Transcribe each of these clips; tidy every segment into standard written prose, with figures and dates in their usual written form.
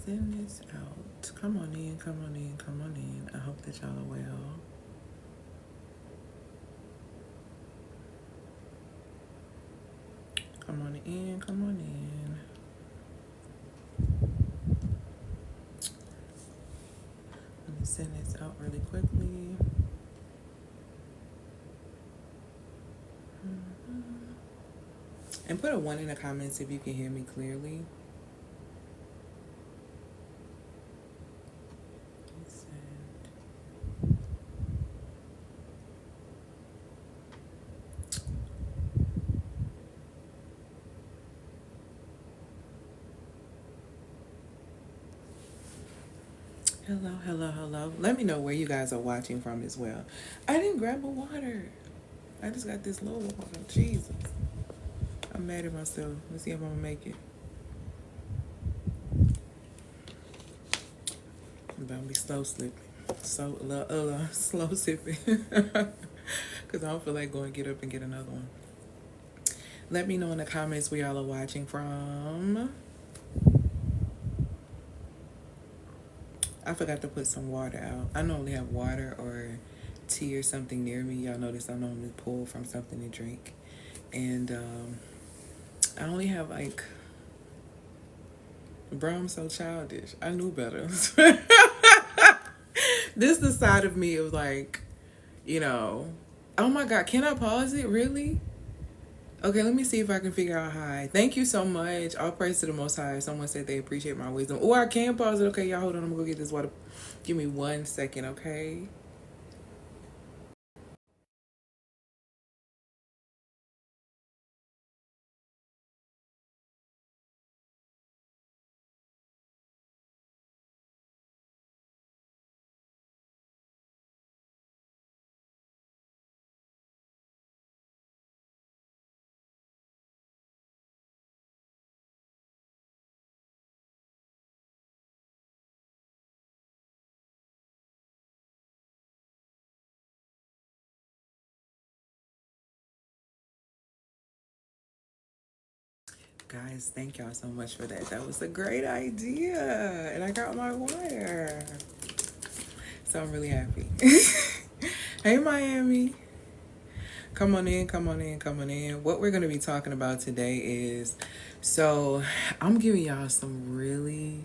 Send this out. Come on in, come on in, come on in. I hope that y'all are well. Come on in, come on in. Let me send this out really quickly. And put a 1 in the comments if you can hear me clearly. Hello, hello, hello. Let me know where you guys are watching from as well. I didn't grab a water. I just got this little water. Jesus. I'm mad at myself. Let's see if I'm gonna make it. I'm about to be slow slipping. Slow sipping. Because I don't feel like going to get up and get another one. Let me know in the comments where y'all are watching from. I forgot to put some water out. I normally have water or tea or something near me. Y'all notice I normally pull from something to drink. And I only have like, bro, I'm so childish. I knew better. This is the side of me of like, you know, oh my God, can I pause it? Really? Okay, let me see if I can figure out how. Thank you so much. All praise to the Most High. Someone said they appreciate my wisdom. Oh, I can pause it. Okay, y'all, hold on. I'm going to go get this water. Give me 1 second, okay? Guys, thank y'all so much for that. That was a great idea. And I got my water. So I'm really happy. Hey, Miami. Come on in, come on in, come on in. What we're going to be talking about today is, so I'm giving y'all some really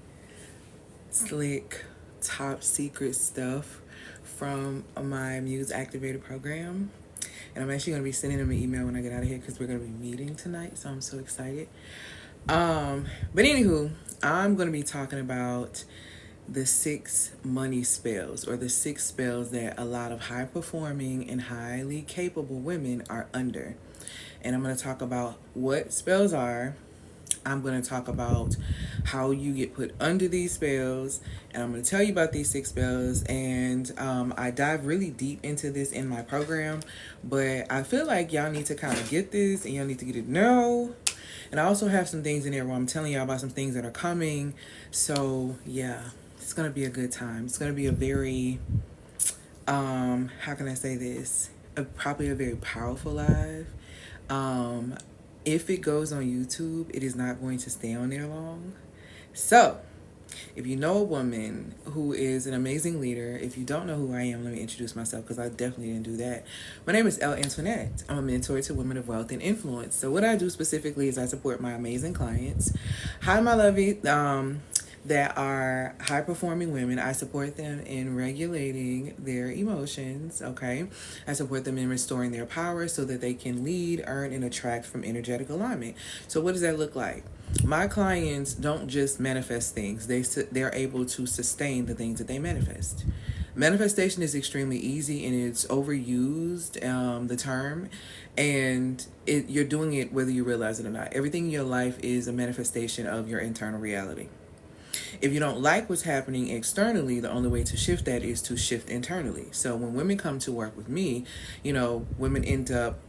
slick, top secret stuff from my Muse Activator program. And I'm actually going to be sending them an email when I get out of here because we're going to be meeting tonight. So I'm so excited. But anywho, I'm going to be talking about the 6 money spells, or the 6 spells that a lot of high performing and highly capable women are under. And I'm going to talk about what spells are. I'm going to talk about how you get put under these spells, and I'm going to tell you about these 6 spells. And I dive really deep into this in my program, but I feel like y'all need to kind of get this, and y'all need to get it now. And I also have some things in there where I'm telling y'all about some things that are coming. So yeah, it's going to be a good time. It's going to be a very, how can I say this? Probably a very powerful live. If it goes on YouTube, it is not going to stay on there long. So if you know a woman who is an amazing leader, if you don't know who I am, let me introduce myself because I definitely didn't do that. My name is Elle Antoinette. I'm a mentor to women of wealth and influence. So what I do specifically is I support my amazing clients. Hi, my lovey. That are high-performing women. I support them in regulating their emotions, okay? I support them in restoring their power so that they can lead, earn, and attract from energetic alignment. So what does that look like? My clients don't just manifest things. They're able to sustain the things that they manifest. Manifestation is extremely easy, and it's overused, the term, and you're doing it whether you realize it or not. Everything in your life is a manifestation of your internal reality. If you don't like what's happening externally, the only way to shift that is to shift internally. So when women come to work with me, women end up,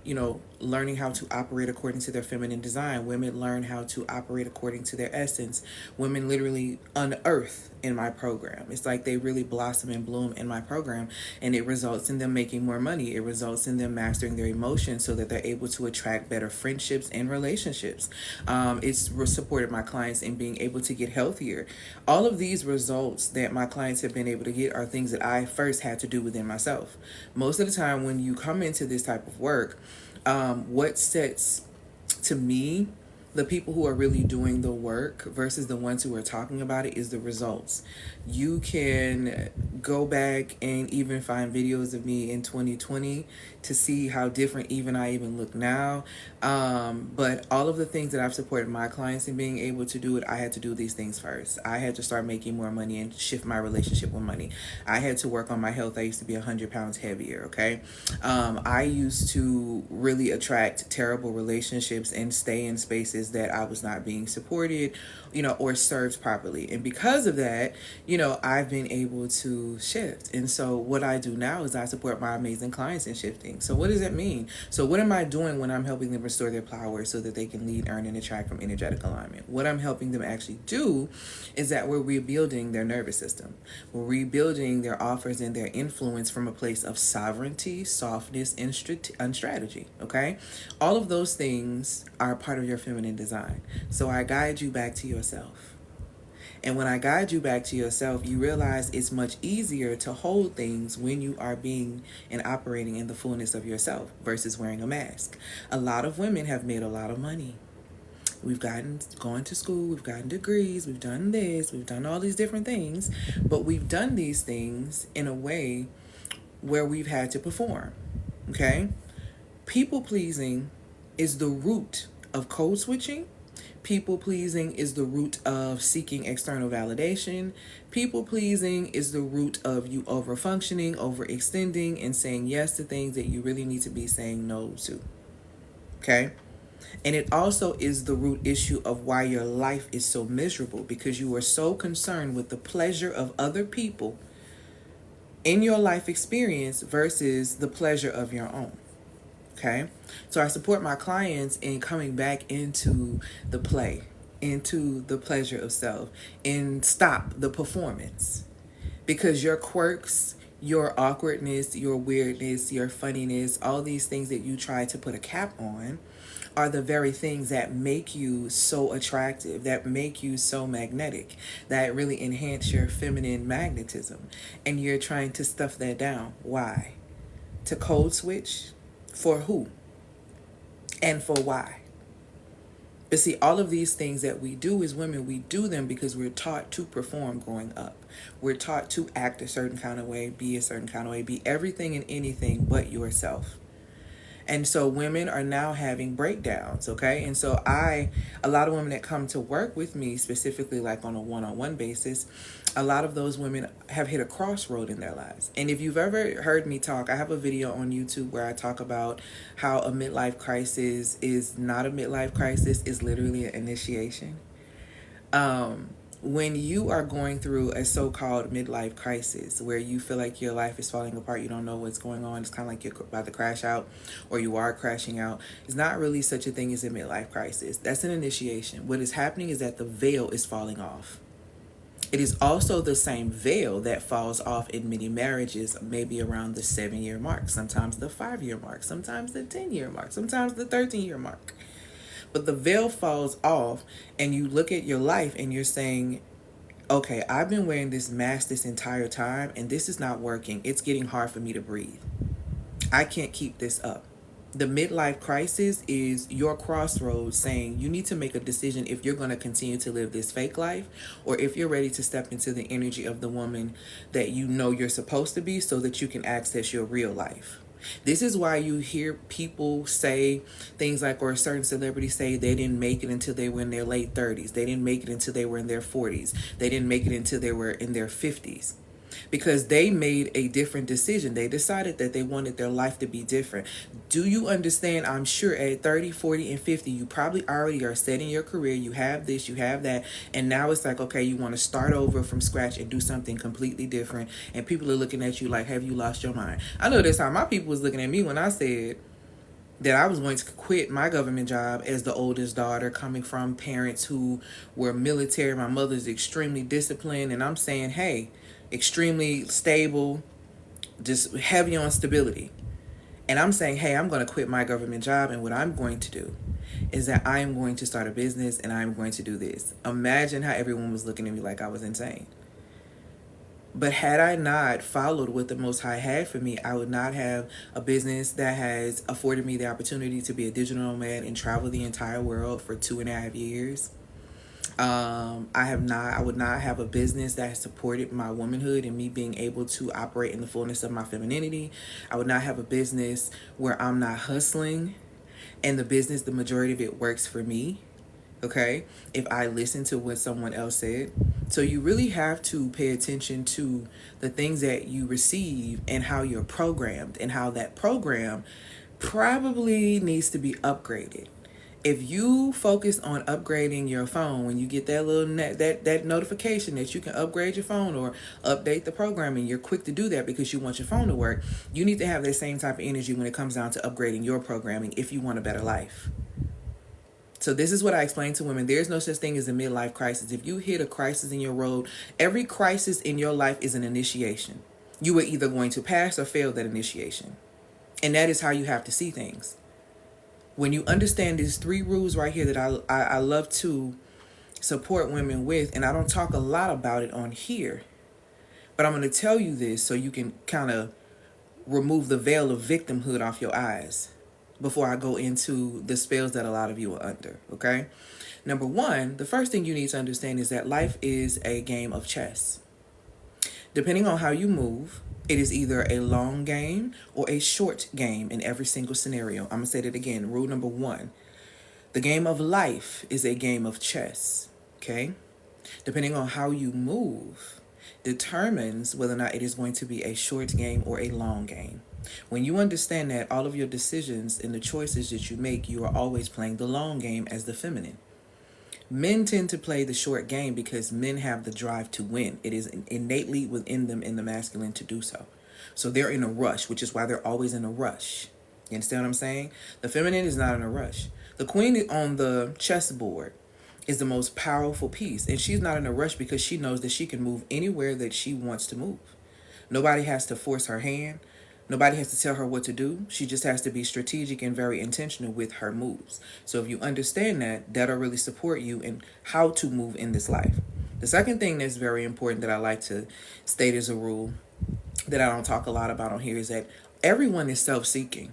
learning how to operate according to their feminine design. Women learn how to operate according to their essence. Women literally unearth in my program. It's like they really blossom and bloom in my program, and it results in them making more money. It results in them mastering their emotions so that they're able to attract better friendships and relationships. It's supported my clients in being able to get healthier. All of these results that my clients have been able to get are things that I first had to do within myself. Most of the time when you come into this type of work, what sets, to me, the people who are really doing the work versus the ones who are talking about it is the results. You can go back and even find videos of me in 2020 to see how different I even look now. But all of the things that I've supported my clients in being able to do it, I had to do these things first. I had to start making more money and shift my relationship with money. I had to work on my health. I used to be 100 pounds heavier, okay? I used to really attract terrible relationships and stay in spaces that I was not being supported, or served properly. And because of that, I've been able to shift. And so what I do now is I support my amazing clients in shifting. So what does that mean? So what am I doing when I'm helping them restore their power so that they can lead, earn, and attract from energetic alignment? What I'm helping them actually do is that we're rebuilding their nervous system. We're rebuilding their offers and their influence from a place of sovereignty, softness, and strategy, okay? All of those things are part of your feminine design. So I guide you back to yourself. And when I guide you back to yourself, you realize it's much easier to hold things when you are being and operating in the fullness of yourself versus wearing a mask. A lot of women have made a lot of money. We've gone to school, we've gotten degrees, we've done this, we've done all these different things, but we've done these things in a way where we've had to perform, okay? People pleasing is the root of code switching. People pleasing is the root of seeking external validation. People pleasing is the root of you over functioning, overextending, and saying yes to things that you really need to be saying no to. Okay? And it also is the root issue of why your life is so miserable, because you are so concerned with the pleasure of other people in your life experience versus the pleasure of your own. Okay, so I support my clients in coming back into the play, into the pleasure of self, and stop the performance. Because your quirks, your awkwardness, your weirdness, your funniness, all these things that you try to put a cap on are the very things that make you so attractive, that make you so magnetic, that really enhance your feminine magnetism. And you're trying to stuff that down. Why? To code switch? For who? And for why? But see, all of these things that we do as women, we do them because we're taught to perform growing up. We're taught to act a certain kind of way, be a certain kind of way, be everything and anything but yourself. And so women are now having breakdowns, okay? And so a lot of women that come to work with me, specifically like on a one-on-one basis, a lot of those women have hit a crossroad in their lives. And if you've ever heard me talk, I have a video on YouTube where I talk about how a midlife crisis is not a midlife crisis, is literally an initiation. When you are going through a so-called midlife crisis where you feel like your life is falling apart, you don't know what's going on, it's kind of like you're about to crash out or you are crashing out, it's not really such a thing as a midlife crisis. That's an initiation. What is happening is that the veil is falling off. It is also the same veil that falls off in many marriages, maybe around the 7-year mark, sometimes the 5-year mark, sometimes the 10-year mark, sometimes the 13-year mark. But the veil falls off and you look at your life and you're saying, okay, I've been wearing this mask this entire time and this is not working. It's getting hard for me to breathe. I can't keep this up. The midlife crisis is your crossroads saying you need to make a decision if you're going to continue to live this fake life or if you're ready to step into the energy of the woman that you know you're supposed to be so that you can access your real life. This is why you hear people say things like, or certain celebrities say they didn't make it until they were in their late 30s. They didn't make it until they were in their 40s. They didn't make it until they were in their 50s. Because they made a different decision. They decided that they wanted their life to be different. Do you understand? I'm sure at 30, 40, and 50, you probably already are setting your career. You have this, you have that. And now it's like, okay, you want to start over from scratch and do something completely different. And people are looking at you like, have you lost your mind? I know that's how my people was looking at me when I said, that I was going to quit my government job as the oldest daughter, coming from parents who were military. My mother's extremely disciplined, and I'm saying, hey, extremely stable, just heavy on stability. And I'm saying, hey, I'm going to quit my government job, and what I'm going to do is that I am going to start a business, and I'm going to do this. Imagine how everyone was looking at me like I was insane. But had I not followed what the Most High had for me, I would not have a business that has afforded me the opportunity to be a digital nomad and travel the entire world for 2.5 years. I would not have a business that has supported my womanhood and me being able to operate in the fullness of my femininity. I would not have a business where I'm not hustling, and the business, the majority of it works for me. Okay, if I listen to what someone else said. So you really have to pay attention to the things that you receive and how you're programmed, and how that program probably needs to be upgraded. If you focus on upgrading your phone, when you get that little that notification that you can upgrade your phone or update the programming, you're quick to do that because you want your phone to work. You need to have that same type of energy when it comes down to upgrading your programming if you want a better life. So this is what I explain to women. There's no such thing as a midlife crisis. If you hit a crisis in your road, every crisis in your life is an initiation. You are either going to pass or fail that initiation. And that is how you have to see things. When you understand these 3 rules right here that I love to support women with, and I don't talk a lot about it on here, but I'm going to tell you this so you can kind of remove the veil of victimhood off your eyes before I go into the spells that a lot of you are under, okay? Number 1, the first thing you need to understand is that life is a game of chess. Depending on how you move, it is either a long game or a short game in every single scenario. I'm going to say that again. Rule number 1, the game of life is a game of chess, okay? Depending on how you move determines whether or not it is going to be a short game or a long game. When you understand that all of your decisions and the choices that you make, you are always playing the long game as the feminine. Men tend to play the short game because men have the drive to win. It is innately within them in the masculine to do so. So they're in a rush, which is why they're always in a rush. You understand what I'm saying? The feminine is not in a rush. The queen on the chessboard is the most powerful piece, and she's not in a rush because she knows that she can move anywhere that she wants to move. Nobody has to force her hand. Nobody has to tell her what to do. She just has to be strategic and very intentional with her moves. So if you understand that, that'll really support you in how to move in this life. The second thing that's very important that I like to state as a rule that I don't talk a lot about on here is that everyone is self-seeking.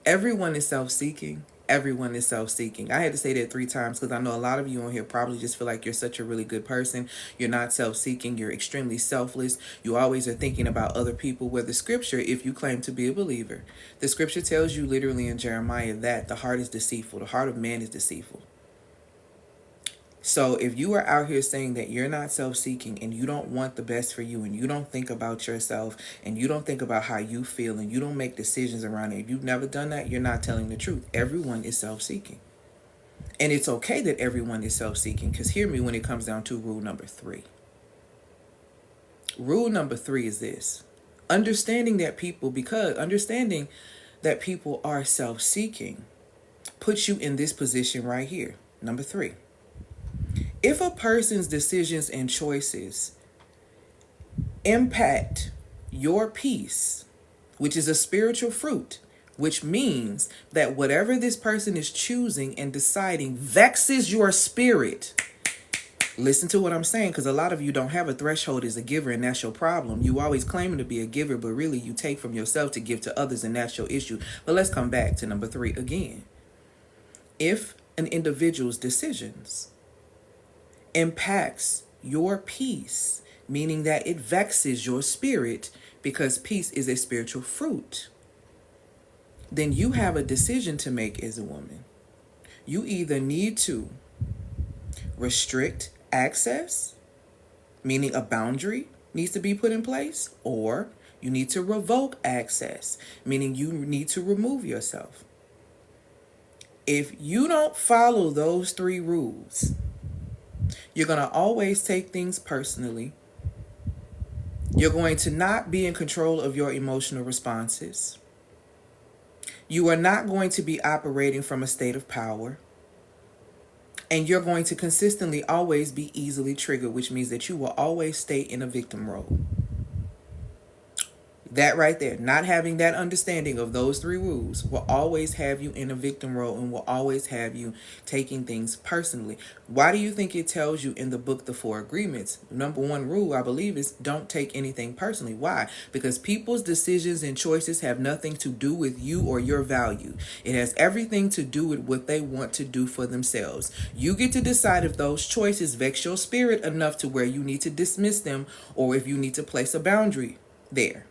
Everyone is self-seeking. Everyone is self-seeking. I had to say that 3 times because I know a lot of you on here probably just feel like you're such a really good person. You're not self-seeking. You're extremely selfless. You always are thinking about other people. Where the scripture, if you claim to be a believer, the scripture tells you literally in Jeremiah that the heart is deceitful. The heart of man is deceitful. So if you are out here saying that you're not self-seeking and you don't want the best for you and you don't think about yourself and you don't think about how you feel and you don't make decisions around it, if you've never done that, you're not telling the truth. Everyone is self-seeking. And it's okay that everyone is self-seeking, because hear me when it comes down to rule number 3. Rule number 3 is this. Understanding that people are self-seeking puts you in this position right here. Number 3. If a person's decisions and choices impact your peace, which is a spiritual fruit, which means that whatever this person is choosing and deciding vexes your spirit. Listen to what I'm saying, because a lot of you don't have a threshold as a giver, and that's your problem. You always claiming to be a giver, but really you take from yourself to give to others, and that's your issue. But let's come back to number 3 again. If an individual's decisions impacts your peace, meaning that it vexes your spirit, because peace is a spiritual fruit, then you have a decision to make as a woman. You either need to restrict access, meaning a boundary needs to be put in place, or you need to revoke access, meaning you need to remove yourself. If you don't follow those 3 rules, you're going to always take things personally. You're going to not be in control of your emotional responses. You are not going to be operating from a state of power. And you're going to consistently always be easily triggered, which means that you will always stay in a victim role. That right there, not having that understanding of those three rules will always have you in a victim role and will always have you taking things personally. Why do you think it tells you in the book, The Four Agreements? Number one rule, I believe, is don't take anything personally. Why? Because people's decisions and choices have nothing to do with you or your value. It has everything to do with what they want to do for themselves. You get to decide if those choices vex your spirit enough to where you need to dismiss them or if you need to place a boundary there.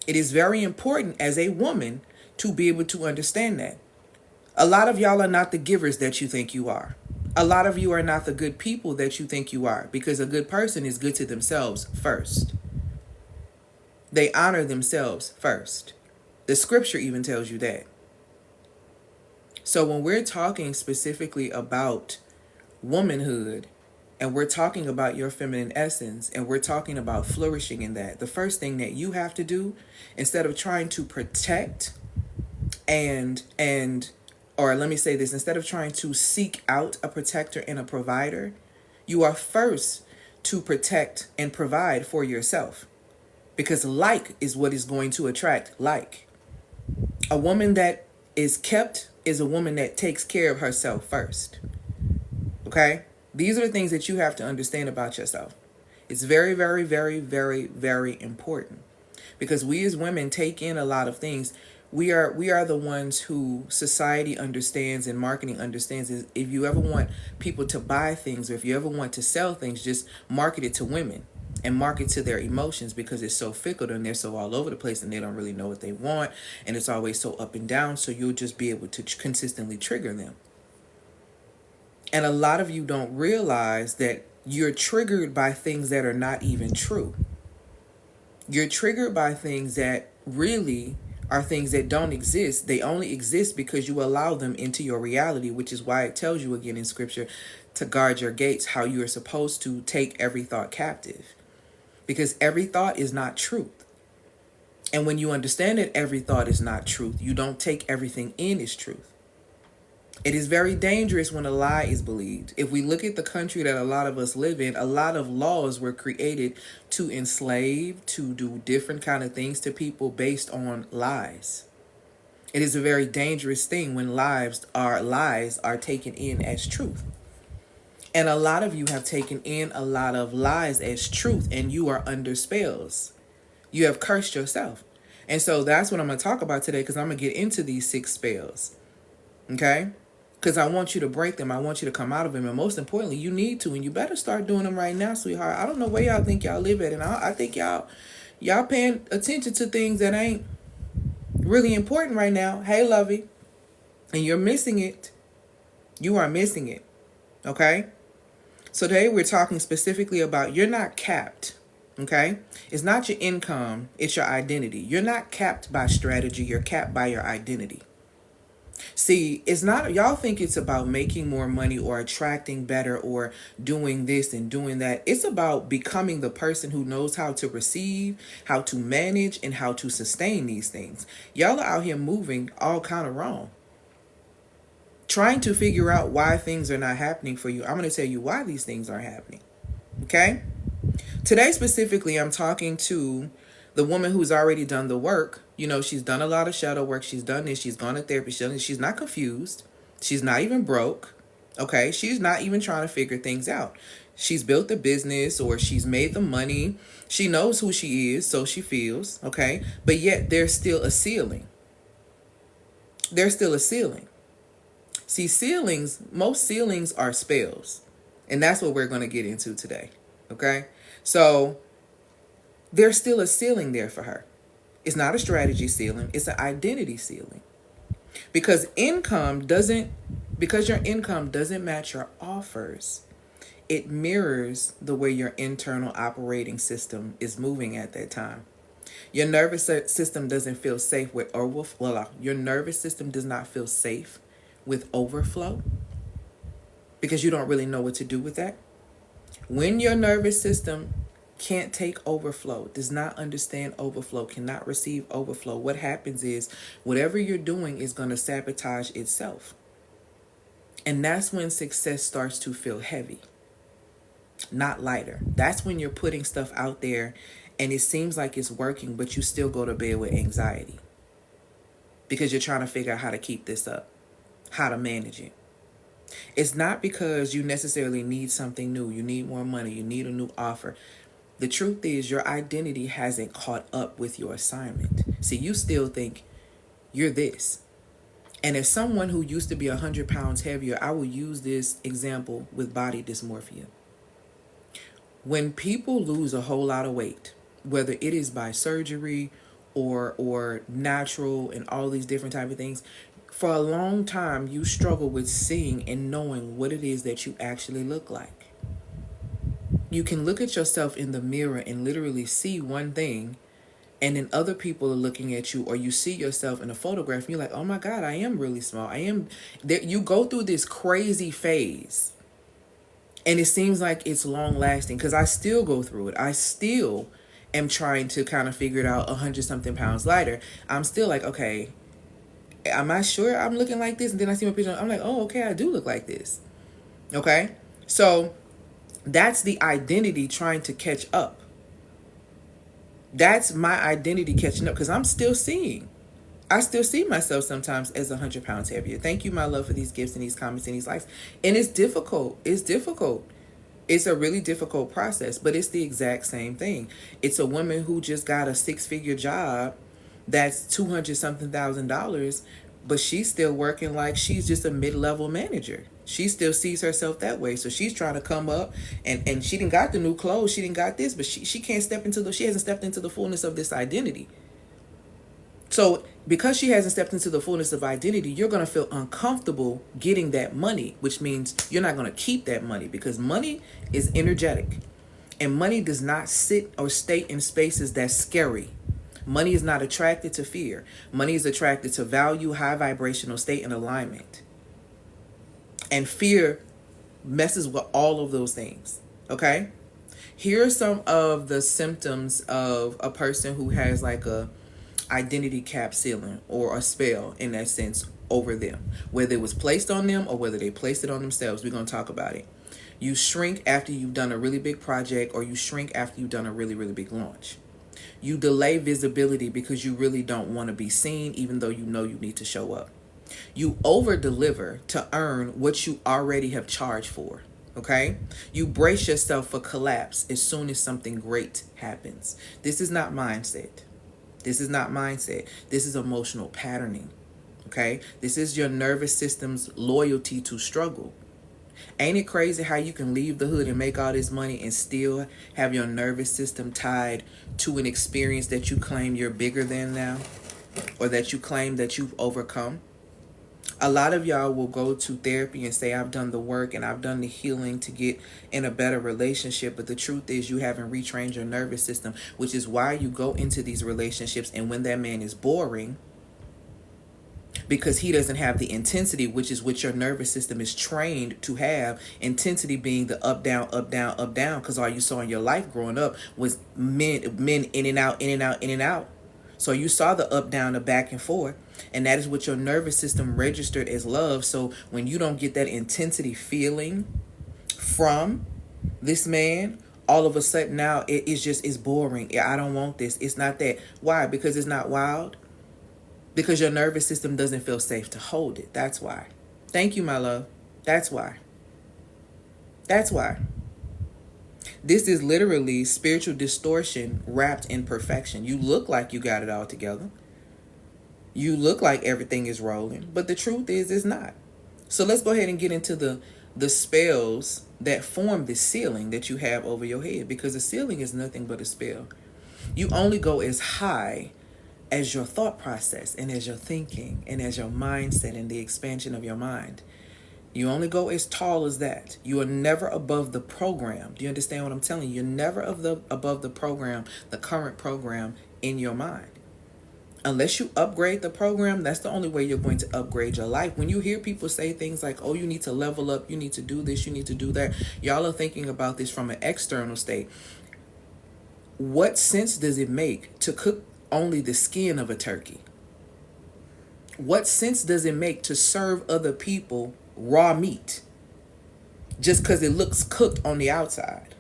It is very important as a woman to be able to understand that. A lot of y'all are not the givers that you think you are. A lot of you are not the good people that you think you are, because a good person is good to themselves first. They honor themselves first. The scripture even tells you that. So when we're talking specifically about womanhood, and we're talking about your feminine essence, and we're talking about flourishing in that, the first thing that you have to do, instead of trying to protect or let me say this, instead of trying to seek out a protector and a provider, you are first to protect and provide for yourself. Because like is what is going to attract like. A woman that is kept is a woman that takes care of herself first. Okay? These are the things that you have to understand about yourself. It's very, very, very, very, very important. Because we as women take in a lot of things. We are the ones who society understands and marketing understands. Is if you ever want people to buy things, or if you ever want to sell things, just market it to women and market to their emotions, because it's so fickle and they're so all over the place and they don't really know what they want. And it's always so up and down. So you'll just be able to consistently trigger them. And a lot of you don't realize that you're triggered by things that are not even true. You're triggered by things that really are things that don't exist. They only exist because you allow them into your reality, which is why it tells you again in scripture to guard your gates, how you are supposed to take every thought captive. Because every thought is not truth. And when you understand that every thought is not truth, you don't take everything in as truth. It is very dangerous when a lie is believed. If we look at the country that a lot of us live in, a lot of laws were created to enslave, to do different kind of things to people based on lies. It is a very dangerous thing when lies are taken in as truth. And a lot of you have taken in a lot of lies as truth, and you are under spells. You have cursed yourself. And so that's what I'm going to talk about today, because I'm going to get into these 6 spells. Okay? Because I want you to break them. I want you to come out of them. And most importantly, you need to. And you better start doing them right now, sweetheart. I don't know where y'all think y'all live at. And I think y'all paying attention to things that ain't really important right now. Hey, lovey. And you're missing it. You are missing it. Okay? So today we're talking specifically about you're not capped. Okay? It's not your income. It's your identity. You're not capped by strategy. You're capped by your identity. See, it's not, y'all think it's about making more money or attracting better or doing this and doing that. It's about becoming the person who knows how to receive, how to manage, and how to sustain these things. Y'all are out here moving all kind of wrong. Trying to figure out why things are not happening for you. I'm going to tell you why these things aren't happening. Okay? Today specifically, I'm talking to the woman who's already done the work. You know, she's done a lot of shadow work. She's done this. She's gone to therapy. She's not confused. She's not even broke. Okay? She's not even trying to figure things out. She's built the business, or she's made the money. She knows who she is, so she feels. Okay? But yet there's still a ceiling. There's still a ceiling. See, ceilings, most ceilings are spells. And that's what we're going to get into today. Okay? So there's still a ceiling there for her. It's not a strategy ceiling. It's an identity ceiling. Because your income doesn't match your offers, it mirrors the way your internal operating system is moving at that time. Your nervous system doesn't feel safe with overflow. Your nervous system does not feel safe with overflow because you don't really know what to do with that. When your nervous system can't take overflow, does not understand overflow, cannot receive overflow, what happens is whatever you're doing is going to sabotage itself. And that's when success starts to feel heavy, not lighter. That's when you're putting stuff out there and it seems like it's working, but you still go to bed with anxiety because you're trying to figure out how to keep this up, how to manage it. It's not because you necessarily need something new, you need more money, you need a new offer. The truth is your identity hasn't caught up with your assignment. See, you still think you're this. And as someone who used to be 100 pounds heavier, I will use this example with body dysmorphia. When people lose a whole lot of weight, whether it is by surgery or natural and all these different type of things, for a long time you struggle with seeing and knowing what it is that you actually look like. You can look at yourself in the mirror and literally see one thing, and then other people are looking at you, or you see yourself in a photograph and you're like, oh my God, I am really small. I am there. You go through this crazy phase and it seems like it's long lasting, because I still go through it. I still am trying to kind of figure it out 100 something pounds lighter. I'm still like, okay, am I sure I'm looking like this? And then I see my picture, I'm like, oh, okay, I do look like this. Okay. So that's the identity trying to catch up. That's my identity catching up, because I still see myself sometimes as 100 pounds heavier. Thank you, my love, for these gifts and these comments and these likes. And it's difficult. It's a really difficult process, but it's the exact same thing. It's a woman who just got a 6-figure job that's 200 something $1,000, but she's still working like she's just a mid-level manager. She still sees herself that way. So she's trying to come up, and she didn't got the new clothes, she didn't got this, but she can't she hasn't stepped into the fullness of this identity. So because she hasn't stepped into the fullness of identity, you're going to feel uncomfortable getting that money, which means you're not going to keep that money, because money is energetic, and money does not sit or stay in spaces that's scary. Money is not attracted to fear. Money is attracted to value, high vibrational state, and alignment. And fear messes with all of those things. Okay? Here are some of the symptoms of a person who has like a identity cap ceiling or a spell, in that sense, over them. Whether it was placed on them or whether they placed it on themselves. We're going to talk about it. You shrink after you've done a really big project, or you shrink after you've done a really, really big launch. You delay visibility because you really don't want to be seen, even though you know you need to show up. You over-deliver to earn what you already have charged for, okay? You brace yourself for collapse as soon as something great happens. This is not mindset. This is not mindset. This is emotional patterning, okay? This is your nervous system's loyalty to struggle. Ain't it crazy how you can leave the hood and make all this money and still have your nervous system tied to an experience that you claim you're bigger than now, or that you claim that you've overcome? A lot of y'all will go to therapy and say, I've done the work and I've done the healing to get in a better relationship. But the truth is you haven't retrained your nervous system, which is why you go into these relationships. And when that man is boring, because he doesn't have the intensity, which is what your nervous system is trained to have, intensity being the up, down, up, down, up, down, because all you saw in your life growing up was men in and out, in and out, in and out. So you saw the up, down, the back and forth, and that is what your nervous system registered as love. So when you don't get that intensity feeling from this man, all of a sudden now it's boring. I don't want this. It's not that. Why? Because it's not wild. Because your nervous system doesn't feel safe to hold it. That's why. Thank you, my love. That's why. That's why. This is literally spiritual distortion wrapped in perfection. You look like you got it all together. You look like everything is rolling. But the truth is it's not. So let's go ahead and get into the spells that form the ceiling that you have over your head. Because the ceiling is nothing but a spell. You only go as high as your thought process and as your thinking and as your mindset and the expansion of your mind. You only go as tall as that. You are never above the program. Do you understand what I'm telling you? You're never above the program, the current program in your mind. Unless you upgrade the program, that's the only way you're going to upgrade your life. When you hear people say things like, oh, you need to level up, you need to do this, you need to do that, y'all are thinking about this from an external state. What sense does it make to cook only the skin of a turkey? What sense does it make to serve other people raw meat just because it looks cooked on the outside?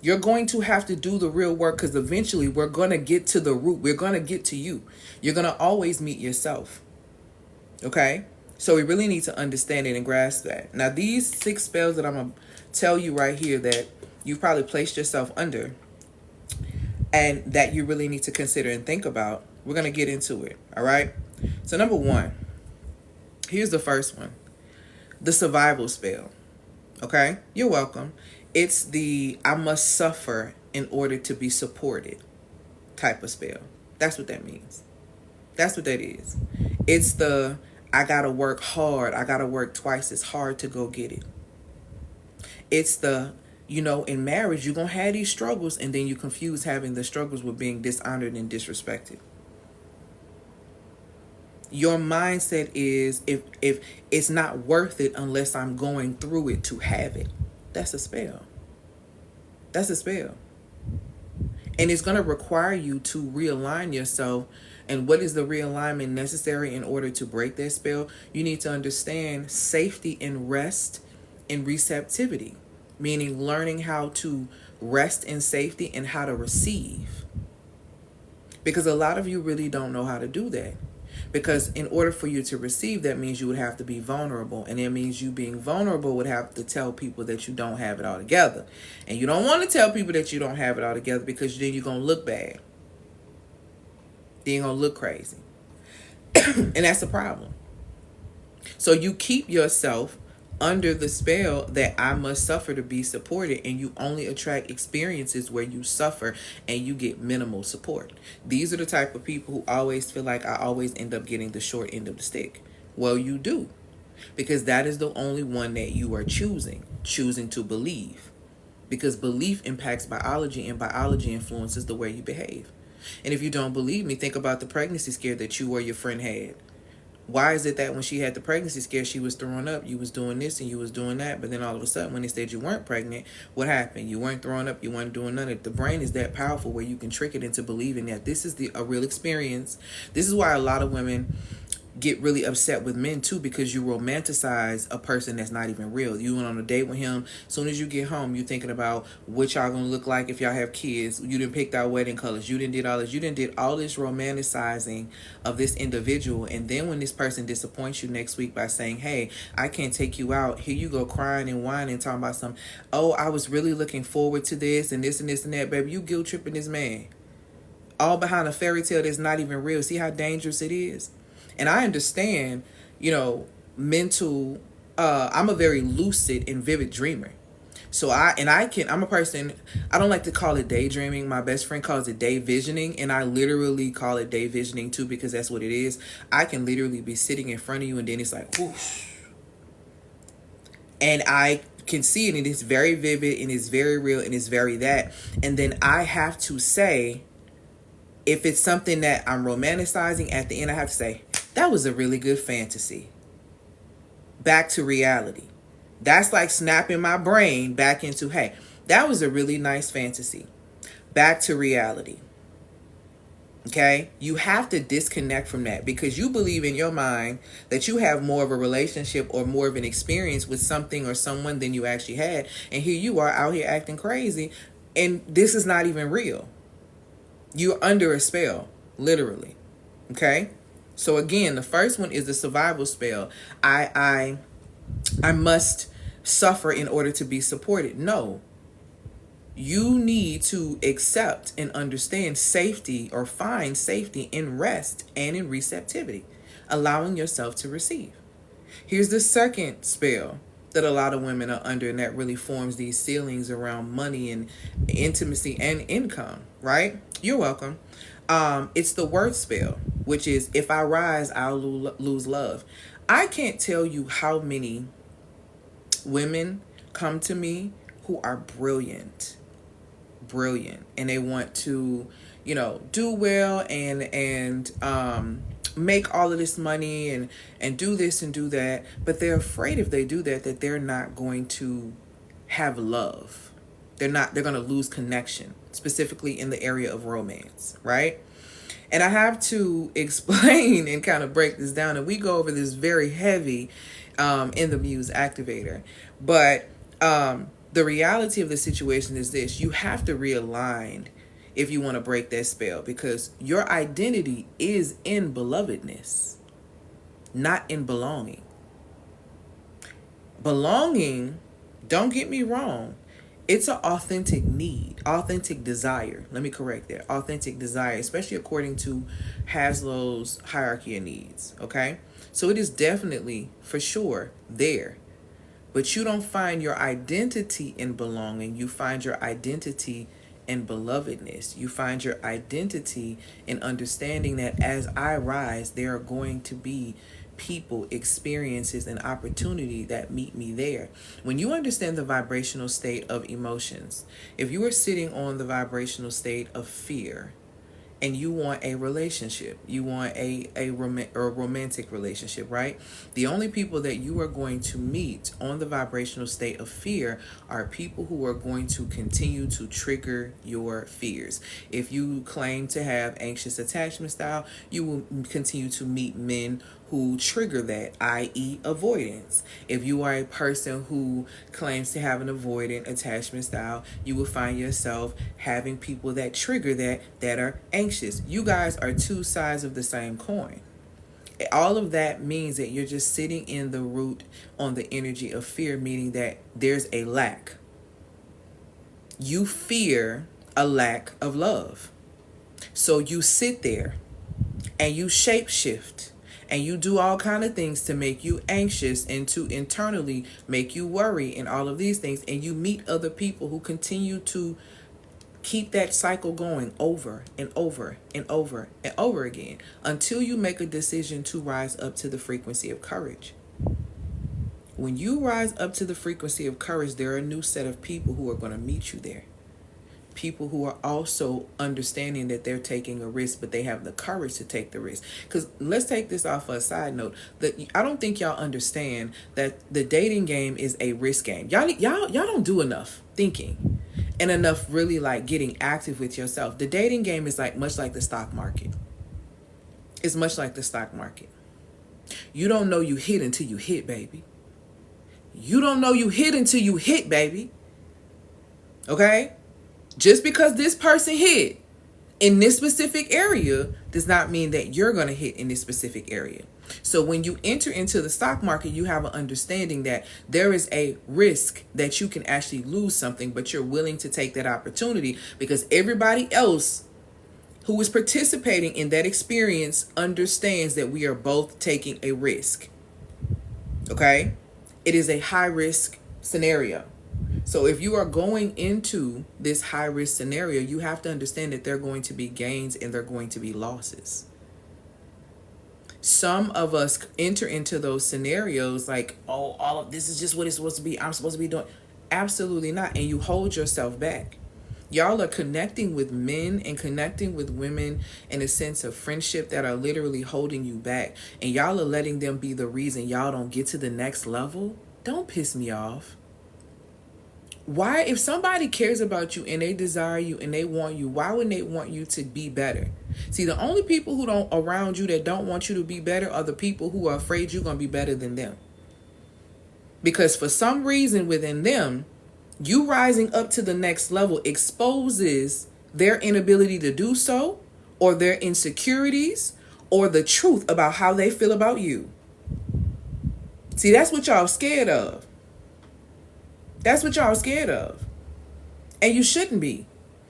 You're going to have to do the real work, because eventually we're going to get to the root. We're going to get to you. You're going to always meet yourself. Okay? So we really need to understand it and grasp that. Now, these 6 spells that I'm going to tell you right here that you've probably placed yourself under and that you really need to consider and think about, we're going to get into it. All right? So number 1, here's the first one. The survival spell. Okay? You're welcome. It's the I must suffer in order to be supported type of spell. That's what that means. That's what that is. It's the I gotta work hard. I gotta work twice as hard to go get it. It's the, in marriage, you're going to have these struggles, and then you confuse having the struggles with being dishonored and disrespected. Your mindset is if it's not worth it unless I'm going through it to have it. That's a spell. That's a spell. And it's going to require you to realign yourself. And what is the realignment necessary in order to break that spell? You need to understand safety and rest and receptivity, meaning learning how to rest in safety and how to receive. Because a lot of you really don't know how to do that. Because in order for you to receive, that means you would have to be vulnerable. And it means you being vulnerable would have to tell people that you don't have it all together. And you don't want to tell people that you don't have it all together, because then you're going to look bad. Then you're going to look crazy. And that's a problem. So you keep yourself under the spell that I must suffer to be supported, and you only attract experiences where you suffer and you get minimal support. These are the type of people who always feel like I always end up getting the short end of the stick. Well, you do, because that is the only one that you are choosing to believe, because belief impacts biology, and biology influences the way you behave. And if you don't believe me, think about the pregnancy scare that you or your friend had. Why is it that when she had the pregnancy scare, she was throwing up, you was doing this and you was doing that, but then all of a sudden when they said you weren't pregnant, what happened? You weren't throwing up, you weren't doing none of it. The brain is that powerful where you can trick it into believing that this is a real experience. This is why a lot of women get really upset with men too, because you romanticize a person that's not even real. You went on a date with him. As soon as you get home, you thinking about what y'all gonna look like if y'all have kids. You didn't pick out wedding colors. You didn't did all this. You didn't did all this romanticizing of this individual. And then when this person disappoints you next week by saying, hey, I can't take you out, here you go crying and whining, talking about some, oh, I was really looking forward to this and this and this and that. Baby, you guilt tripping this man. All behind a fairy tale that's not even real. See how dangerous it is? And I understand, mental, I'm a very lucid and vivid dreamer. So I'm a person, I don't like to call it daydreaming. My best friend calls it day visioning. And I literally call it day visioning too, because that's what it is. I can literally be sitting in front of you and then it's like, whoosh. And I can see it, and it's very vivid and it's very real and it's very that. And then I have to say, if it's something that I'm romanticizing, at the end I have to say, that was a really good fantasy. Back to reality. That's like snapping my brain back into, hey, that was a really nice fantasy. Back to reality. Okay? You have to disconnect from that, because you believe in your mind that you have more of a relationship or more of an experience with something or someone than you actually had. And here you are out here acting crazy, and this is not even real. You're under a spell, literally. Okay? So again, the first one is the survival spell. I must suffer in order to be supported. No. You need to accept and understand safety, or find safety in rest and in receptivity, allowing yourself to receive. Here's the second spell that a lot of women are under, and that really forms these ceilings around money and intimacy and income, right? You're welcome. It's the worth spell, which is, if I rise, I'll lose love. I can't tell you how many women come to me who are brilliant, and they want to, do well and make all of this money and do this and do that, but they're afraid if they do that they're not going to have love. They're going to lose connection, specifically in the area of romance, right? And I have to explain and kind of break this down. And we go over this very heavy in the Muse Activator. But the reality of the situation is this. You have to realign if you want to break that spell, because your identity is in belovedness, not in belonging. Belonging, don't get me wrong, it's an authentic need, authentic desire. Let me correct that. Authentic desire, especially according to Haslow's hierarchy of needs, okay? So it is definitely, for sure, there. But you don't find your identity in belonging. You find your identity in belovedness. You find your identity in understanding that as I rise, there are going to be people, experiences, and opportunity that meet me there. When you understand the vibrational state of emotions, if you are sitting on the vibrational state of fear, and you want a relationship, you want a romantic relationship, right? The only people that you are going to meet on the vibrational state of fear are people who are going to continue to trigger your fears. If you claim to have anxious attachment style, you will continue to meet men who trigger that, i.e. avoidance. If you are a person who claims to have an avoidant attachment style, you will find yourself having people that trigger that are anxious. You guys are two sides of the same coin. All of that means that you're just sitting in the root on the energy of fear, meaning that there's a lack. You fear a lack of love. So you sit there and you shapeshift. And you do all kind of things to make you anxious and to internally make you worry and all of these things. And you meet other people who continue to keep that cycle going over and over and over and over again until you make a decision to rise up to the frequency of courage. When you rise up to the frequency of courage, there are a new set of people who are going to meet you there. People who are also understanding that they're taking a risk, but they have the courage to take the risk. Because let's take this off a side note. That I don't think y'all understand that the dating game is a risk game. Y'all don't do enough thinking and enough really like getting active with yourself. The dating game is like much like the stock market. It's much like the stock market. You don't know you hit until you hit, baby. You don't know you hit until you hit, baby. Okay? Just because this person hit in this specific area does not mean that you're going to hit in this specific area. So when you enter into the stock market, you have an understanding that there is a risk that you can actually lose something, but you're willing to take that opportunity because everybody else who is participating in that experience understands that we are both taking a risk. Okay? It is a high risk scenario. So if you are going into this high risk scenario, you have to understand that there are going to be gains and there are going to be losses. Some of us enter into those scenarios like, oh, all of this is just what it's supposed to be. I'm supposed to be doing. Absolutely not. And you hold yourself back. Y'all are connecting with men and connecting with women in a sense of friendship that are literally holding you back. And y'all are letting them be the reason y'all don't get to the next level. Don't piss me off. Why, if somebody cares about you and they desire you and they want you, why would they want you to be better? See, the only people who don't around you that don't want you to be better are the people who are afraid you're going to be better than them. Because for some reason within them, you rising up to the next level exposes their inability to do so, or their insecurities, or the truth about how they feel about you. See, that's what y'all scared of. That's what y'all scared of. And you shouldn't be.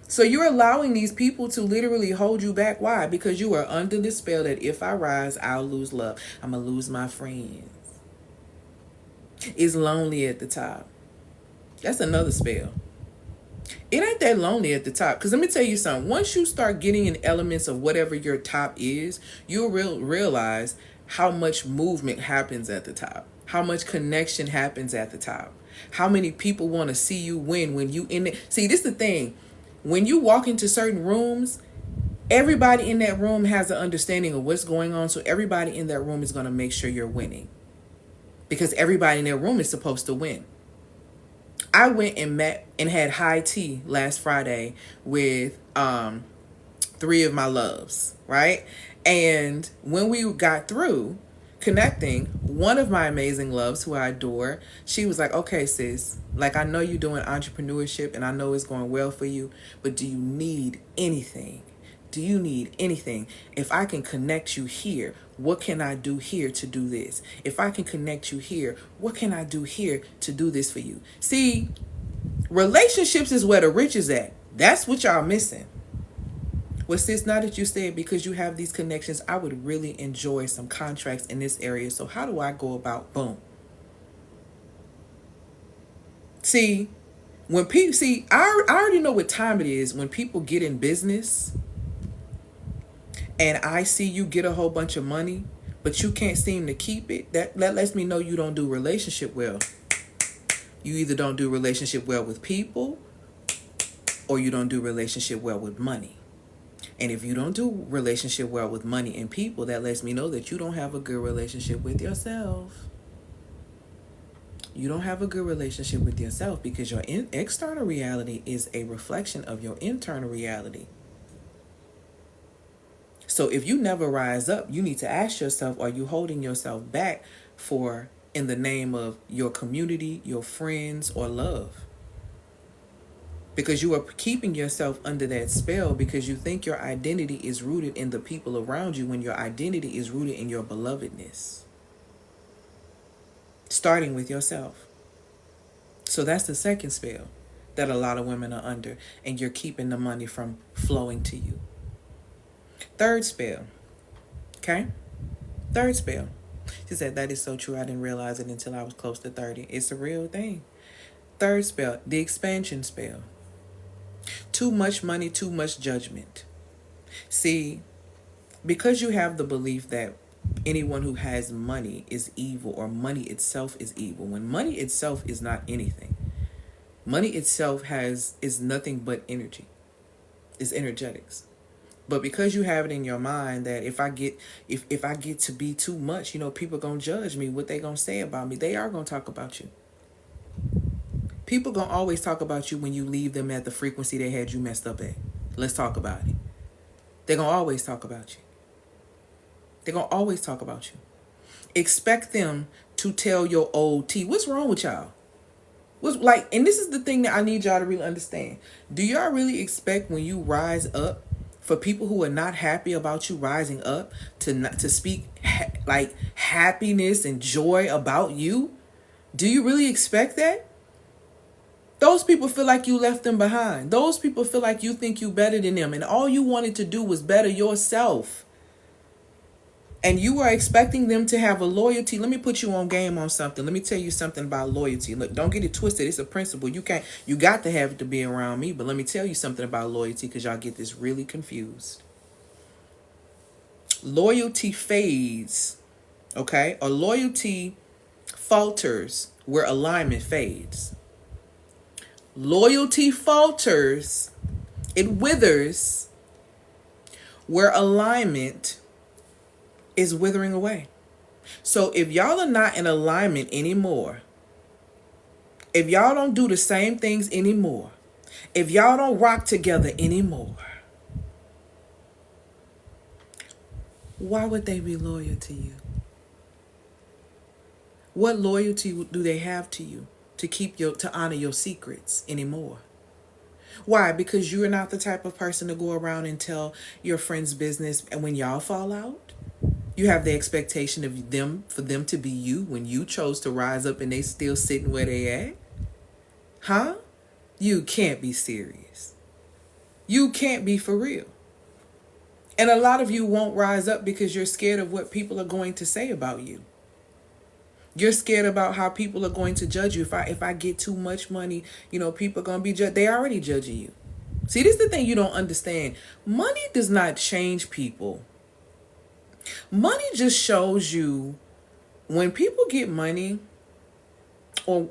So you're allowing these people to literally hold you back. Why? Because you are under the spell that if I rise, I'll lose love. I'm going to lose my friends. It's lonely at the top. That's another spell. It ain't that lonely at the top. Because let me tell you something. Once you start getting in elements of whatever your top is, you'll realize how much movement happens at the top. How much connection happens at the top. How many people want to see you win when you in it. See, this is the thing. When you walk into certain rooms, everybody in that room has an understanding of what's going on. So everybody in that room is going to make sure you're winning. Because everybody in that room is supposed to win. I went and met and had high tea last Friday with three of my loves, right? And when we got through connecting, one of my amazing loves who I adore, she was like, okay, sis, like, I know you're doing entrepreneurship and I know it's going well for you, but do you need anything? Do you need anything? If I can connect you here, what can I do here to do this? If I can connect you here, what can I do here to do this for you? See, relationships is where the rich is at. That's what y'all missing. Well, sis, now that you said because you have these connections, I would really enjoy some contracts in this area. So how do I go about boom? See, when people I already know what time it is when people get in business and I see you get a whole bunch of money, but you can't seem to keep it. That lets me know you don't do relationship well. You either don't do relationship well with people or you don't do relationship well with money. And if you don't do relationship well with money and people, that lets me know that you don't have a good relationship with yourself. You don't have a good relationship with yourself because your external reality is a reflection of your internal reality. So if you never rise up, you need to ask yourself, are you holding yourself back for in the name of your community, your friends, or love? Because you are keeping yourself under that spell because you think your identity is rooted in the people around you when your identity is rooted in your belovedness. Starting with yourself. So that's the second spell that a lot of women are under, and you're keeping the money from flowing to you. Third spell. Okay? Third spell. She said, that is so true. I didn't realize it until I was close to 30. It's a real thing. Third spell, the expansion spell. Too much money, too much judgment. See, because you have the belief that anyone who has money is evil or money itself is evil, when money itself is not anything. Money itself is nothing but energy. It's energetics. But because you have it in your mind that if I get to be too much, people gonna judge me, what they gonna say about me, they are gonna talk about you. People gonna always talk about you when you leave them at the frequency they had you messed up at. Let's talk about it. They're gonna always talk about you. They're gonna always talk about you. Expect them to tell your old tea. What's wrong with y'all? And this is the thing that I need y'all to really understand. Do y'all really expect when you rise up for people who are not happy about you rising up to speak happiness and joy about you? Do you really expect that? Those people feel like you left them behind. Those people feel like you think you better than them. And all you wanted to do was better yourself. And you are expecting them to have a loyalty. Let me put you on game on something. Let me tell you something about loyalty. Look, don't get it twisted. It's a principle. You got to have it to be around me. But let me tell you something about loyalty because y'all get this really confused. Loyalty fades, okay? Or loyalty falters where alignment fades. Loyalty falters, it withers where alignment is withering away. So if y'all are not in alignment anymore, if y'all don't do the same things anymore, if y'all don't rock together anymore, why would they be loyal to you? What loyalty do they have to you? To honor your secrets anymore. Why? Because you're not the type of person to go around and tell your friend's business, and when y'all fall out, you have the expectation for them to be you when you chose to rise up and they still sitting where they at? Huh? You can't be serious. You can't be for real. And a lot of you won't rise up because you're scared of what people are going to say about you. You're scared about how people are going to judge you. If I get too much money, people are going to be judged. They already judging you. See, this is the thing you don't understand. Money does not change people. Money just shows you when people get money, or,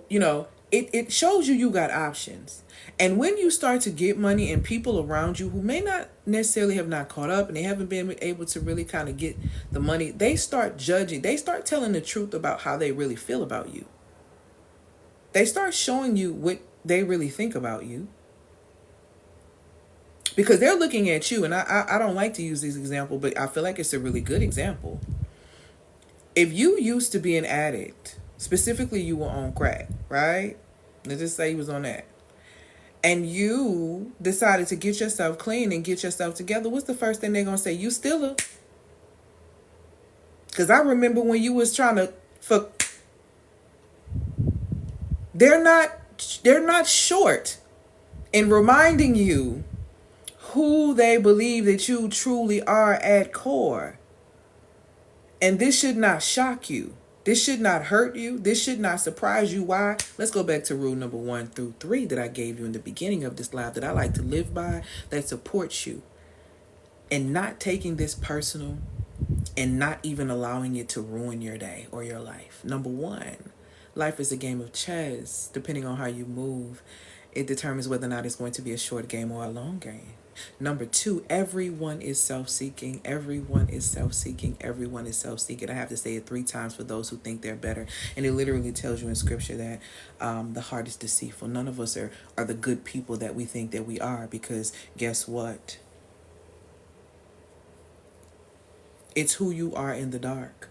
it shows you got options. And when you start to get money and people around you who may not necessarily have not caught up and they haven't been able to really kind of get the money, they start judging. They start telling the truth about how they really feel about you. They start showing you what they really think about you. Because they're looking at you, and I don't like to use this example, but I feel like it's a really good example. If you used to be an addict, specifically you were on crack, right? Let's just say you was on that. And you decided to get yourself clean and get yourself together, what's the first thing they're going to say? You still a... Because I remember when you was trying to... They're not short in reminding you who they believe that you truly are at core. And this should not shock you. This should not hurt you. This should not surprise you. Why? Let's go back to rule number 1 through 3 that I gave you in the beginning of this live that I like to live by, that supports you. And not taking this personal and not even allowing it to ruin your day or your life. Number 1, life is a game of chess. Depending on how you move, it determines whether or not it's going to be a short game or a long game. Number 2, everyone is self-seeking. Everyone is self-seeking. Everyone is self-seeking. I have to say it 3 times for those who think they're better. And it literally tells you in scripture that the heart is deceitful. None of us are the good people that we think that we are, because guess what? It's who you are in the dark.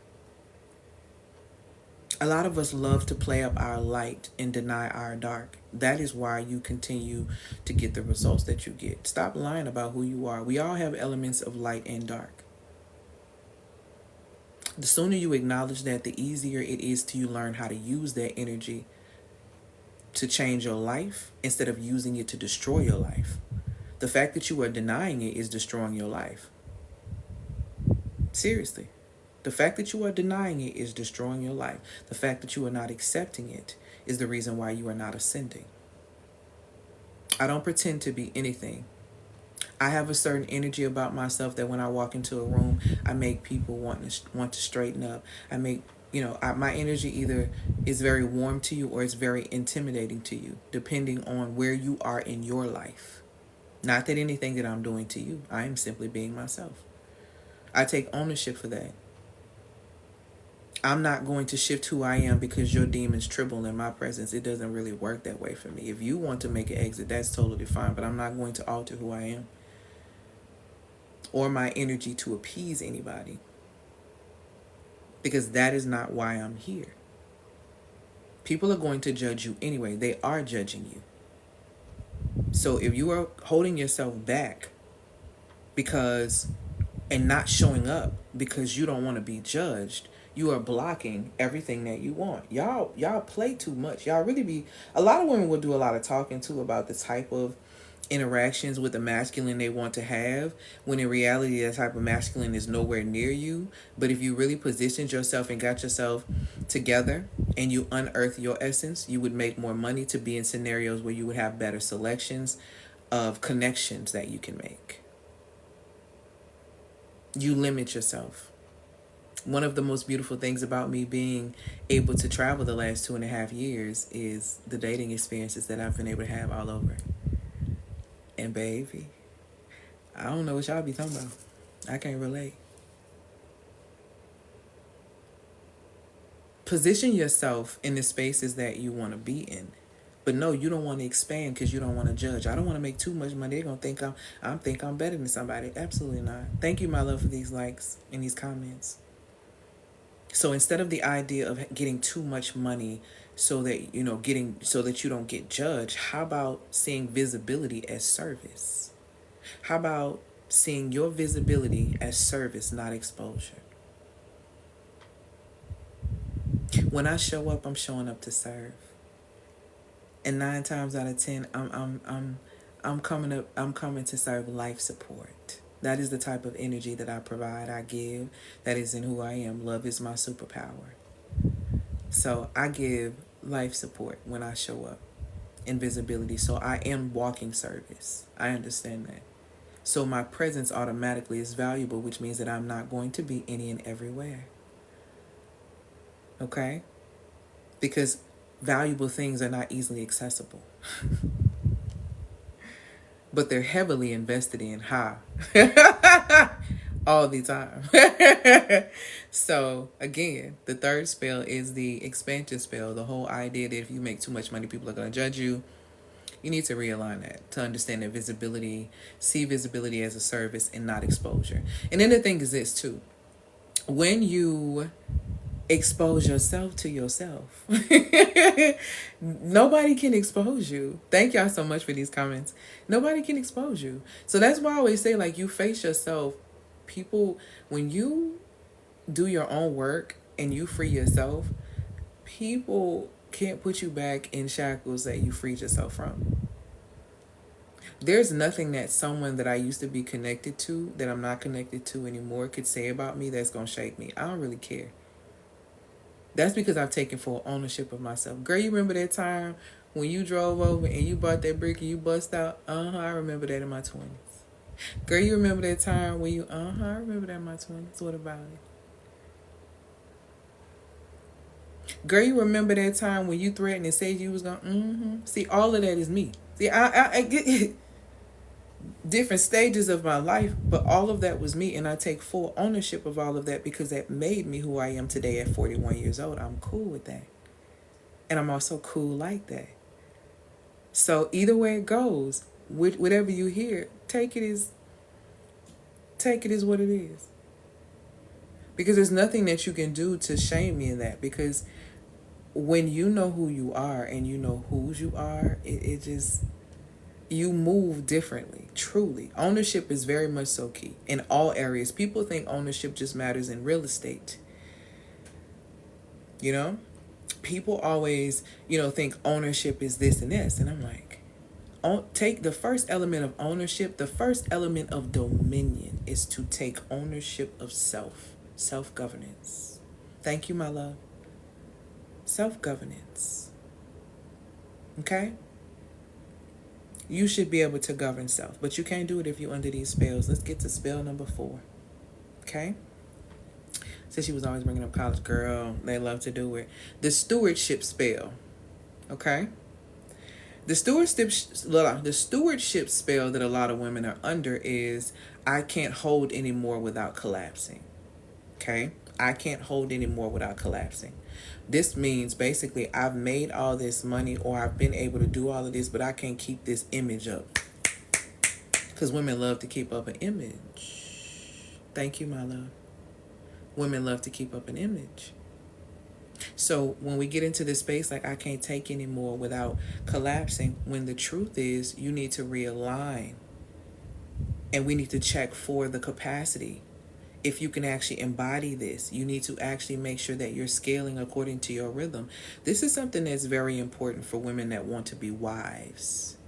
A lot of us love to play up our light and deny our dark. That is why you continue to get the results that you get. Stop lying about who you are. We all have elements of light and dark. The sooner you acknowledge that, the easier it is to you learn how to use that energy to change your life instead of using it to destroy your life. The fact that you are denying it is destroying your life. Seriously. The fact that you are denying it is destroying your life. The fact that you are not accepting it is the reason why you are not ascending. I don't pretend to be anything. I have a certain energy about myself that when I walk into a room, I make people want to straighten up. I make, my energy either is very warm to you or it's very intimidating to you, depending on where you are in your life. Not that anything that I'm doing to you. I am simply being myself. I take ownership for that. I'm not going to shift who I am because your demons tremble in my presence. It doesn't really work that way for me. If you want to make an exit, that's totally fine, but I'm not going to alter who I am or my energy to appease anybody, because that is not why I'm here. People are going to judge you anyway. They are judging you. So if you are holding yourself back and not showing up because you don't want to be judged, you are blocking everything that you want. Y'all play too much. Y'all really be... A lot of women will do a lot of talking too about the type of interactions with the masculine they want to have, when in reality that type of masculine is nowhere near you. But if you really positioned yourself and got yourself together and you unearth your essence, you would make more money to be in scenarios where you would have better selections of connections that you can make. You limit yourself. One of the most beautiful things about me being able to travel the last 2.5 years is the dating experiences that I've been able to have all over. And baby, I don't know what y'all be talking about. I can't relate. Position yourself in the spaces that you want to be in. But no, you don't want to expand because you don't want to judge. I don't want to make too much money. They're going to think I'm better than somebody. Absolutely not. Thank you, my love, for these likes and these comments. So instead of the idea of getting too much money so that you don't get judged, how about seeing visibility as service? How about seeing your visibility as service, not exposure? When I show up, I'm showing up to serve. And 9 times out of 10, I'm coming to serve life support. That is the type of energy that I provide, I give. That is in who I am. Love is my superpower. So I give life support when I show up, invisibility. So I am walking service. I understand that. So my presence automatically is valuable, which means that I'm not going to be any and everywhere. Okay? Because valuable things are not easily accessible. But they're heavily invested in, all the time. So again, the third spell is the expansion spell. The whole idea that if you make too much money, people are going to judge you. You need to realign that to understand that visibility, see visibility as a service and not exposure. And then the thing is this too. When you expose yourself to yourself, nobody can expose you. Thank y'all so much for these comments. Nobody can expose you. So that's why I always say, like, you face yourself. People, when you do your own work and you free yourself, people can't put you back in shackles that you freed yourself from. There's nothing that someone that I used to be connected to that I'm not connected to anymore could say about me that's going to shake me. I don't really care. That's because I've taken full ownership of myself. Girl, you remember that time when you drove over and you bought that brick and you bust out? I remember that in my 20s. Girl, you remember that time when you, I remember that in my 20s. What about it? Girl, you remember that time when you threatened and said you was going, See, all of that is me. See, I get different stages of my life, but all of that was me, and I take full ownership of all of that because that made me who I am today at 41 years old. I'm cool with that. And I'm also cool like that. So either way it goes, whatever you hear, take it as what it is. Because there's nothing that you can do to shame me in that, because when you know who you are and you know whose you are, it just, you move differently, truly. Ownership is very much so key in all areas. People think ownership just matters in real estate. You know? People always, think ownership is this and this. And I'm like, take the first element of ownership, the first element of dominion is to take ownership of self-governance. Thank you, my love. Self-governance. Okay? You should be able to govern self, but you can't do it if you're under these spells. Let's get to spell number 4. Okay? Since she was always bringing up college, girl, they love to do it. The stewardship spell. Okay? The stewardship spell that a lot of women are under is, I can't hold anymore without collapsing. Okay? I can't hold anymore without collapsing. This means basically I've made all this money or I've been able to do all of this, but I can't keep this image up. Because women love to keep up an image. Thank you, my love. Women love to keep up an image. So when we get into this space, like, I can't take anymore without collapsing, when the truth is you need to realign. And we need to check for the capacity. If you can actually embody this, you need to actually make sure that you're scaling according to your rhythm. This is something that's very important for women that want to be wives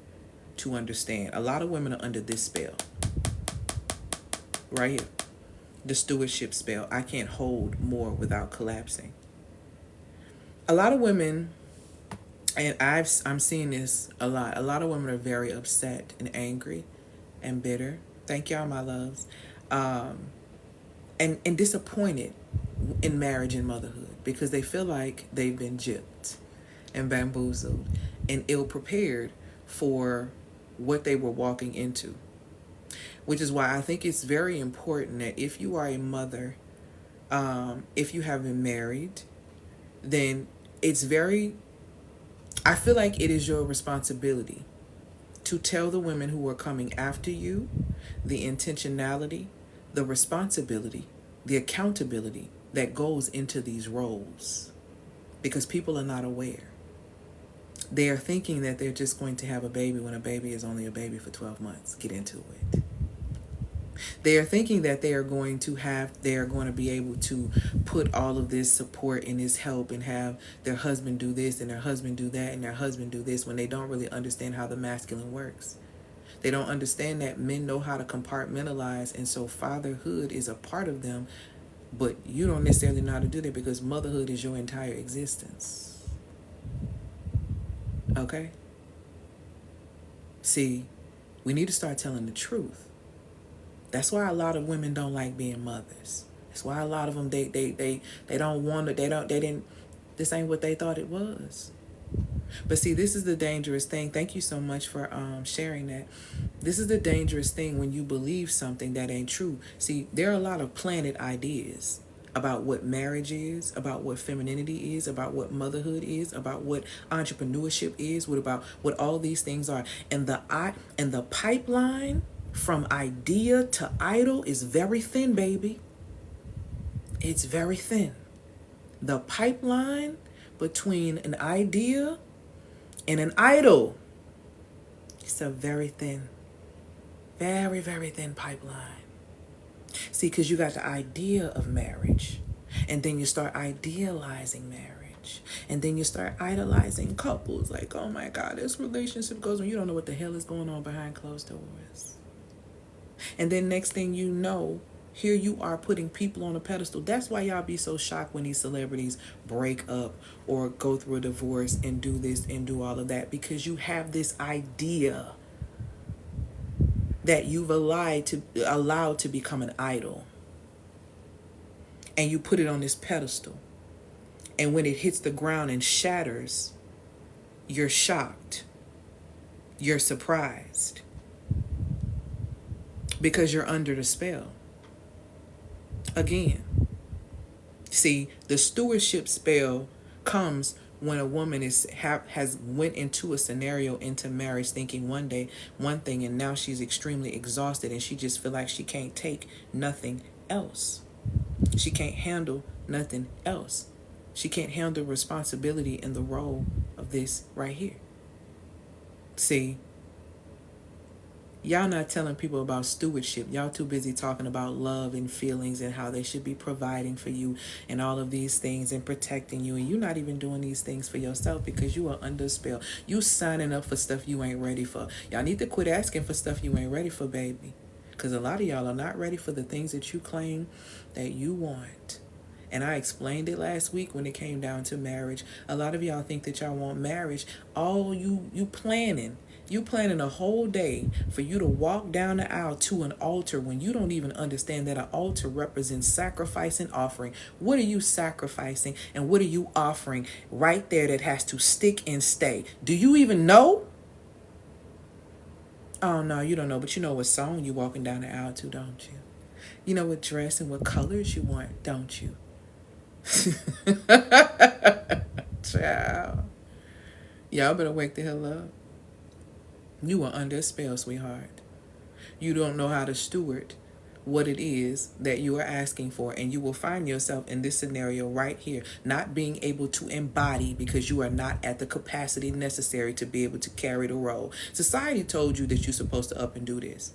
to understand. A lot of women are under this spell. Right here. The stewardship spell. I can't hold more without collapsing. A lot of women, and I'm seeing this a lot of women are very upset and angry and bitter. Thank y'all, my loves. And disappointed in marriage and motherhood because they feel like they've been gypped and bamboozled and ill-prepared for what they were walking into. Which is why I think it's very important that if you are a mother, if you have been married, then I feel like it is your responsibility to tell the women who are coming after you the intentionality, the responsibility, the accountability that goes into these roles, because people are not aware. They are thinking that they're just going to have a baby when a baby is only a baby for 12 months. Get into it. They are thinking that they are going to be able to put all of this support and this help and have their husband do this and their husband do that and their husband do this, when they don't really understand how the masculine works. They don't understand that men know how to compartmentalize, and so fatherhood is a part of them, but you don't necessarily know how to do that because motherhood is your entire existence. Okay? See, we need to start telling the truth. That's why a lot of women don't like being mothers. That's why a lot of them, they don't want it. This ain't what they thought it was. But see, this is the dangerous thing. Thank you so much for sharing that. This is the dangerous thing when you believe something that ain't true. See, there are a lot of planted ideas. about what marriage is, about what femininity is, about what motherhood is, about what entrepreneurship is, about what all these things are. And the pipeline from idea to idol is very thin, baby. It's very thin. The pipeline between an idea and an idol, it's a very thin, very, very thin pipeline. See, because you got the idea of marriage, and then you start idealizing marriage, and then you start idolizing couples. Like, oh my God, this relationship goes when you don't know what the hell is going on behind closed doors. And then next thing you know, here you are putting people on a pedestal. That's why y'all be so shocked when these celebrities break up or go through a divorce and do this and do all of that, because you have this idea that you've allowed to become an idol, and you put it on this pedestal, and when it hits the ground and shatters, you're shocked, you're surprised, because you're under the spell. Again, see, the stewardship spell comes when a woman has went into a scenario, into marriage, thinking one day one thing, and now she's extremely exhausted, and she just feel like she can't take nothing else. She can't handle nothing else. She can't handle responsibility and the role of this right here. See, y'all not telling people about stewardship. Y'all too busy talking about love and feelings and how they should be providing for you and all of these things and protecting you. And you're not even doing these things for yourself because you are under spell. You signing up for stuff you ain't ready for. Y'all need to quit asking for stuff you ain't ready for, baby. Because a lot of y'all are not ready for the things that you claim that you want. And I explained it last week when it came down to marriage. A lot of y'all think that y'all want marriage. All you planning. You planning a whole day for you to walk down the aisle to an altar when you don't even understand that an altar represents sacrifice and offering. What are you sacrificing and what are you offering right there that has to stick and stay? Do you even know? Oh, no, you don't know, but you know what song you walking down the aisle to, don't you? You know what dress and what colors you want, don't you? Child. Y'all better wake the hell up. You are under a spell, sweetheart. You don't know how to steward what it is that you are asking for, and you will find yourself in this scenario right here, not being able to embody because you are not at the capacity necessary to be able to carry the role. Society told you that you're supposed to up and do this.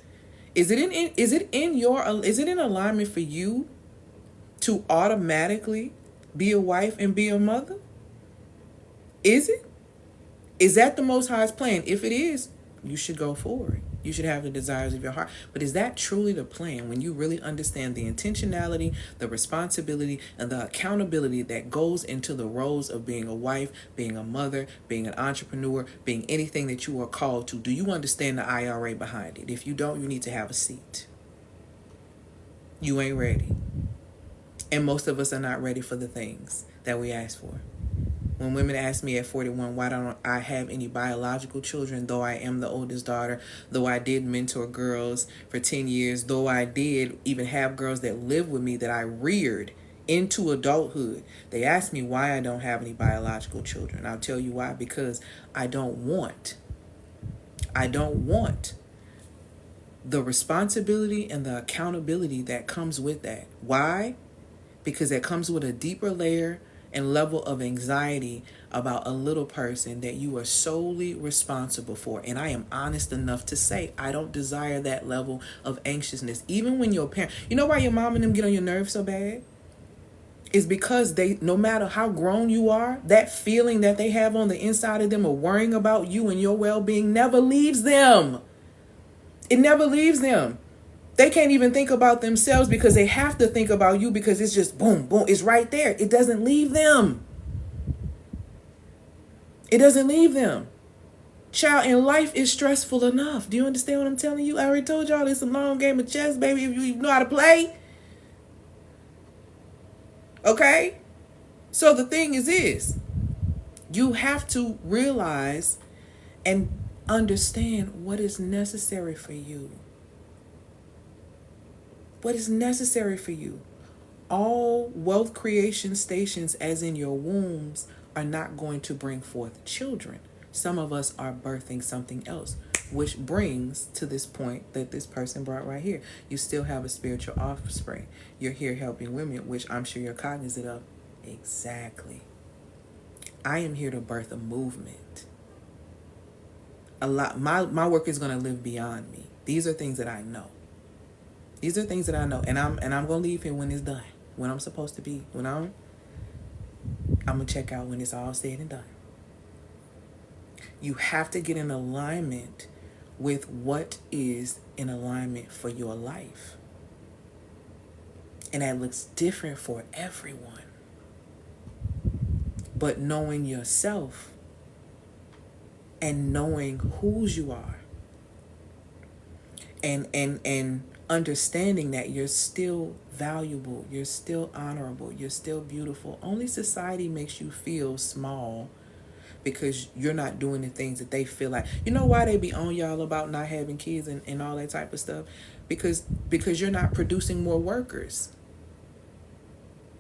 Is it in alignment for you to automatically be a wife and be a mother? Is it? Is that the Most High's plan? If it is, you should go forward. You should have the desires of your heart. But is that truly the plan when you really understand the intentionality, the responsibility, and the accountability that goes into the roles of being a wife, being a mother, being an entrepreneur, being anything that you are called to? Do you understand the IRA behind it? If you don't, you need to have a seat. You ain't ready. And most of us are not ready for the things that we ask for. When women ask me at 41, why don't I have any biological children, though I am the oldest daughter, though I did mentor girls for 10 years, though I did even have girls that live with me that I reared into adulthood. They ask me why I don't have any biological children. I'll tell you why. Because I don't want the responsibility and the accountability that comes with that. Why? Because that comes with a deeper layer and level of anxiety about a little person that you are solely responsible for. And I am honest enough to say I don't desire that level of anxiousness. Even when your parent, you know why your mom and them get on your nerves so bad? It's because they, no matter how grown you are, that feeling that they have on the inside of them of worrying about you and your well-being never leaves them. It never leaves them. They can't even think about themselves because they have to think about you because it's just boom, boom. It's right there. It doesn't leave them. It doesn't leave them. Child, and life is stressful enough. Do you understand what I'm telling you? I already told y'all it's a long game of chess, baby, if you know how to play. Okay? So the thing is this. You have to realize and understand what is necessary for you. What is necessary for you? All wealth creation stations, as in your wombs, are not going to bring forth children. Some of us are birthing something else, which brings to this point that this person brought right here. You still have a spiritual offspring. You're here helping women, which I'm sure you're cognizant of. Exactly. I am here to birth a movement. My work is going to live beyond me. These are things that I know. These are things that I know, and I'm going to leave here when it's done, when I'm supposed to be. When I'm going to check out when it's all said and done. You have to get in alignment with what is in alignment for your life. And that looks different for everyone. But knowing yourself and knowing whose you are and understanding that you're still valuable, you're still honorable, you're still beautiful. Only society makes you feel small because you're not doing the things that they feel like. You know why they be on y'all about not having kids and all that type of stuff? Because you're not producing more workers.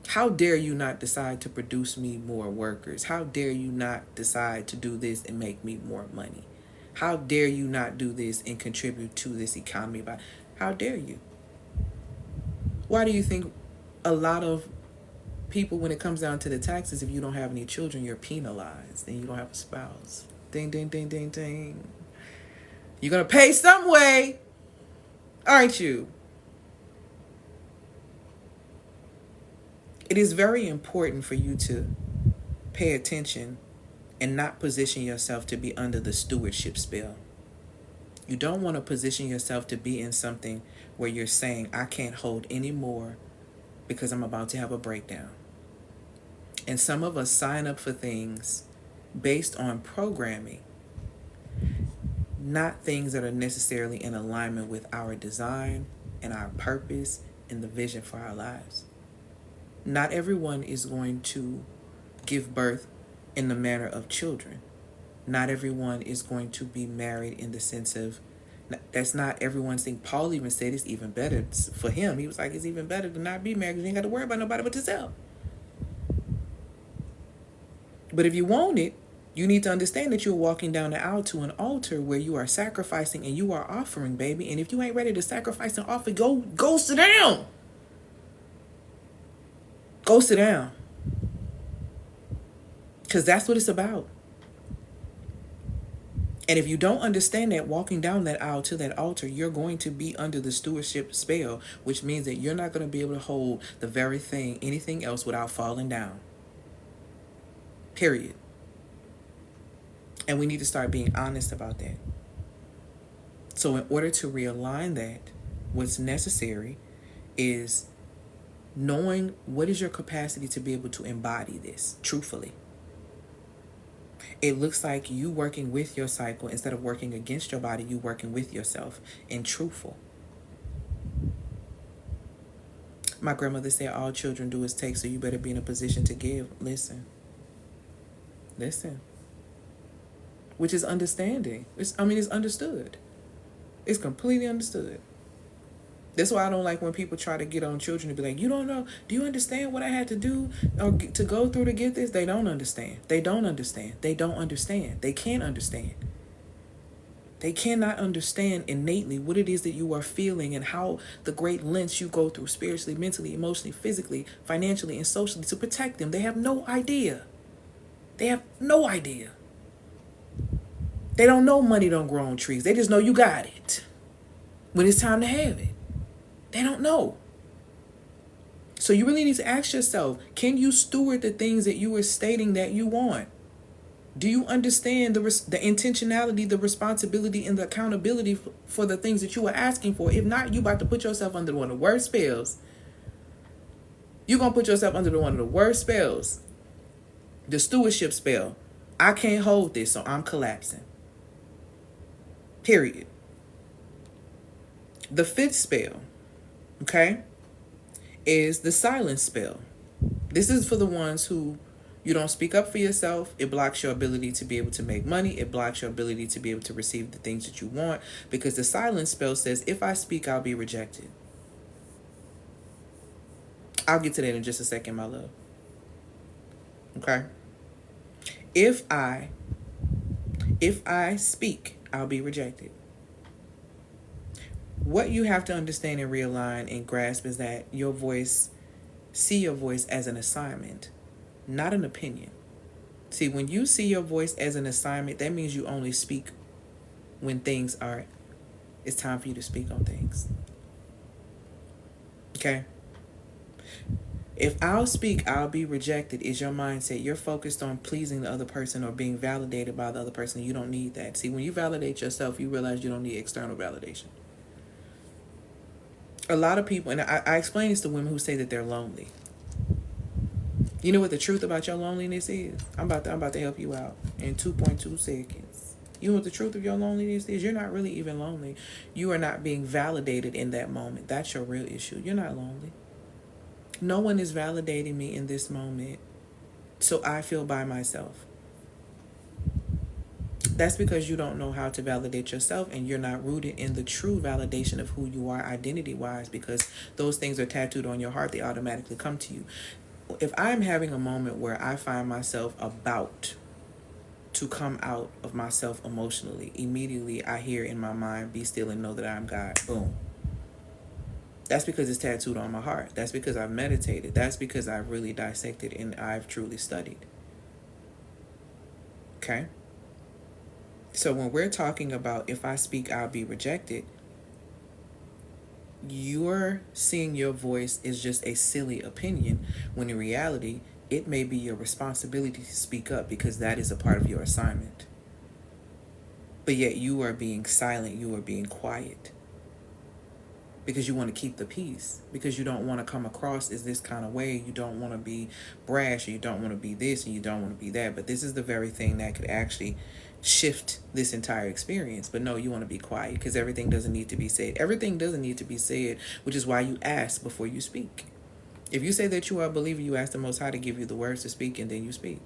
How dare you not decide to produce me more workers? How dare you not decide to do this and make me more money? How dare you not do this and contribute to this economy? How dare you? Why do you think a lot of people, when it comes down to the taxes, if you don't have any children, you're penalized and you don't have a spouse? Ding, ding, ding, ding, ding. You're going to pay some way, aren't you? It is very important for you to pay attention and not position yourself to be under the stewardship spell. You don't want to position yourself to be in something where you're saying, I can't hold any more because I'm about to have a breakdown. And some of us sign up for things based on programming, not things that are necessarily in alignment with our design and our purpose and the vision for our lives. Not everyone is going to give birth in the manner of children. Not everyone is going to be married in the sense of, that's not everyone's thing. Paul even said it's even better for him. He was like, it's even better to not be married because you ain't got to worry about nobody but yourself. But if you want it, you need to understand that you're walking down the aisle to an altar where you are sacrificing and you are offering, baby. And if you ain't ready to sacrifice and offer, go sit down. Go sit down. Because that's what it's about. And if you don't understand that, walking down that aisle to that altar, you're going to be under the stewardship spell, which means that you're not going to be able to hold the very thing, anything else, without falling down. Period. And we need to start being honest about that. So in order to realign that, what's necessary is knowing what is your capacity to be able to embody this truthfully. It looks like you working with your cycle instead of working against your body, you working with yourself and truthful. My grandmother said all children do is take, so you better be in a position to give. Listen. Which is understanding. It's understood. It's completely understood. That's why I don't like when people try to get on children to be like, you don't know, do you understand what I had to do or to go through to get this? They don't understand. They don't understand. They don't understand. They can't understand. They cannot understand innately what it is that you are feeling and how the great lengths you go through spiritually, mentally, emotionally, physically, financially, and socially to protect them. They have no idea. They have no idea. They don't know money don't grow on trees. They just know you got it when it's time to have it. They don't know. So you really need to ask yourself, can you steward the things that you are stating that you want? Do you understand the intentionality, the responsibility, and the accountability for the things that you are asking for? If not, you about to put yourself under one of the worst spells. You're going to put yourself under one of the worst spells. The stewardship spell. I can't hold this, so I'm collapsing. Period. The fifth spell, okay, is the silence spell. This is for the ones who you don't speak up for yourself. It blocks your ability to be able to make money. It blocks your ability to be able to receive the things that you want, because the silence spell says, if I speak, I'll be rejected. I'll get to that in just a second, my love. Okay? If I speak, I'll be rejected. What you have to understand and realign and grasp is that see your voice as an assignment, not an opinion. See, when you see your voice as an assignment, that means you only speak when it's time for you to speak on things. Okay? If I'll speak, I'll be rejected is your mindset. You're focused on pleasing the other person or being validated by the other person. You don't need that. See, when you validate yourself, you realize you don't need external validation. A lot of people, and I explain this to women who say that they're lonely. You know what the truth about your loneliness is? I'm about to help you out in 2.2 seconds. You know what the truth of your loneliness is? You're not really even lonely. You are not being validated in that moment. That's your real issue. You're not lonely. No one is validating me in this moment, so I feel by myself. That's because you don't know how to validate yourself, and you're not rooted in the true validation of who you are identity-wise, because those things are tattooed on your heart. They automatically come to you. If I'm having a moment where I find myself about to come out of myself emotionally, immediately I hear in my mind, be still and know that I am God. Boom. That's because it's tattooed on my heart. That's because I've meditated. That's because I've really dissected and I've truly studied. Okay? So when we're talking about if I speak, I'll be rejected, you're seeing your voice is just a silly opinion, when in reality, it may be your responsibility to speak up because that is a part of your assignment. But yet you are being silent, you are being quiet. Because you want to keep the peace. Because you don't want to come across as this kind of way. You don't want to be brash, or you don't want to be this, and you don't want to be that. But this is the very thing that could actually shift this entire experience. But no, you want to be quiet because everything doesn't need to be said. Everything doesn't need to be said, which is why you ask before you speak. If you say that you are a believer, you ask the Most High to give you the words to speak, and then you speak.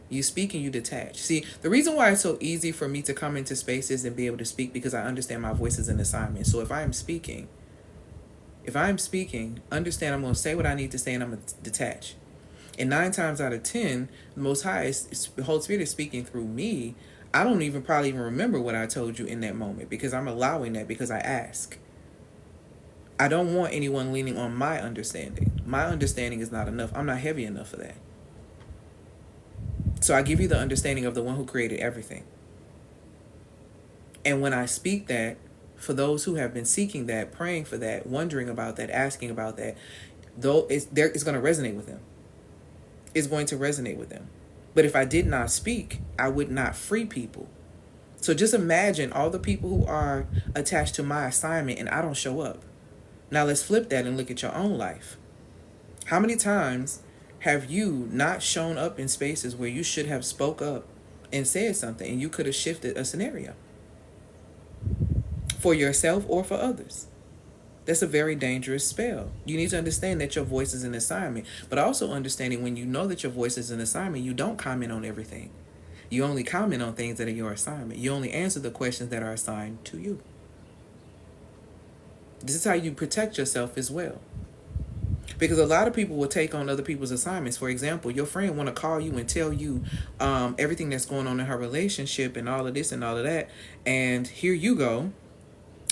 You speak and you detach. See, the reason why it's so easy for me to come into spaces and be able to speak, because I understand my voice is an assignment. So if I'm speaking, understand I'm going to say what I need to say, and I'm going to detach. And 9 times out of 10, the Most High, the Holy Spirit is speaking through me. I don't probably even remember what I told you in that moment, because I'm allowing that, because I ask. I don't want anyone leaning on my understanding. My understanding is not enough. I'm not heavy enough for that. So I give you the understanding of the one who created everything. And when I speak that, for those who have been seeking that, praying for that, wondering about that, asking about that, though it's going to resonate with them. It's going to resonate with them. But if I did not speak, I would not free people. So just imagine all the people who are attached to my assignment and I don't show up. Now let's flip that and look at your own life. How many times have you not shown up in spaces where you should have spoke up and said something, and you could have shifted a scenario for yourself or for others? That's a very dangerous spell. You need to understand that your voice is an assignment, but also understanding when you know that your voice is an assignment, you don't comment on everything. You only comment on things that are your assignment. You only answer the questions that are assigned to you. This is how you protect yourself as well. Because a lot of people will take on other people's assignments. For example, your friend want to call you and tell you everything that's going on in her relationship and all of this and all of that. And here you go,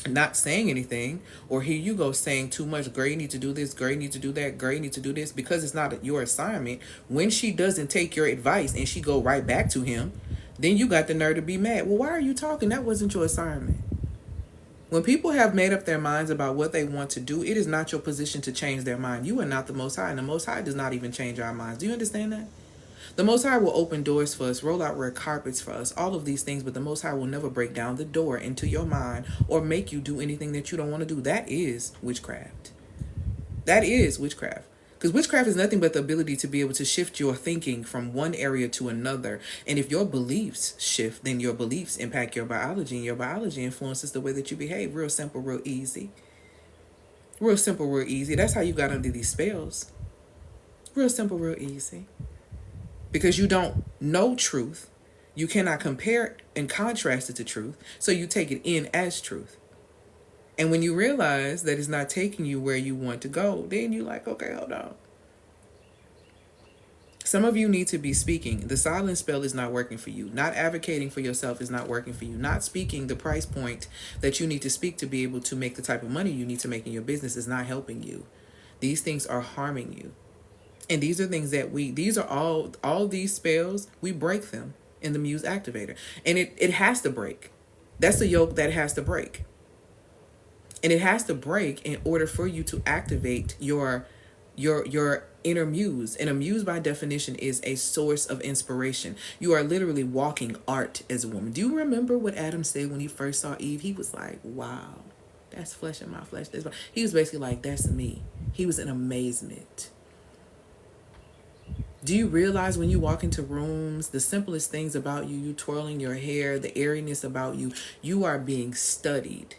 not saying anything, or here you go saying too much. Girl, you need to do this. Girl, you need to do that. Girl, you need to do this, because it's not your assignment. When she doesn't take your advice and she go right back to him, then you got the nerve to be mad. Well, why are you talking? That wasn't your assignment. When people have made up their minds about what they want to do, it is not your position to change their mind. You are not the Most High, and the Most High does not even change our minds. Do you understand that? The Most High will open doors for us, roll out red carpets for us, all of these things, but the Most High will never break down the door into your mind or make you do anything that you don't want to do. That is witchcraft. That is witchcraft. Because witchcraft is nothing but the ability to be able to shift your thinking from one area to another. And if your beliefs shift, then your beliefs impact your biology, and your biology influences the way that you behave. Real simple, real easy. Real simple, real easy. That's how you got under these spells. Real simple, real easy. Because you don't know truth. You cannot compare and contrast it to truth. So you take it in as truth. And when you realize that it's not taking you where you want to go, then you're like, okay, hold on. Some of you need to be speaking. The silence spell is not working for you. Not advocating for yourself is not working for you. Not speaking the price point that you need to speak to be able to make the type of money you need to make in your business is not helping you. These things are harming you. And these are things that these are all these spells, we break them in the Muse Activator. And it has to break. That's the yoke that has to break. And it has to break in order for you to activate your inner muse. And a muse by definition is a source of inspiration. You are literally walking art as a woman. Do you remember what Adam said when he first saw Eve? He was like, wow, that's flesh in my flesh. He was basically like, that's me. He was in amazement. Do you realize when you walk into rooms, the simplest things about you, you twirling your hair, the airiness about you, you are being studied.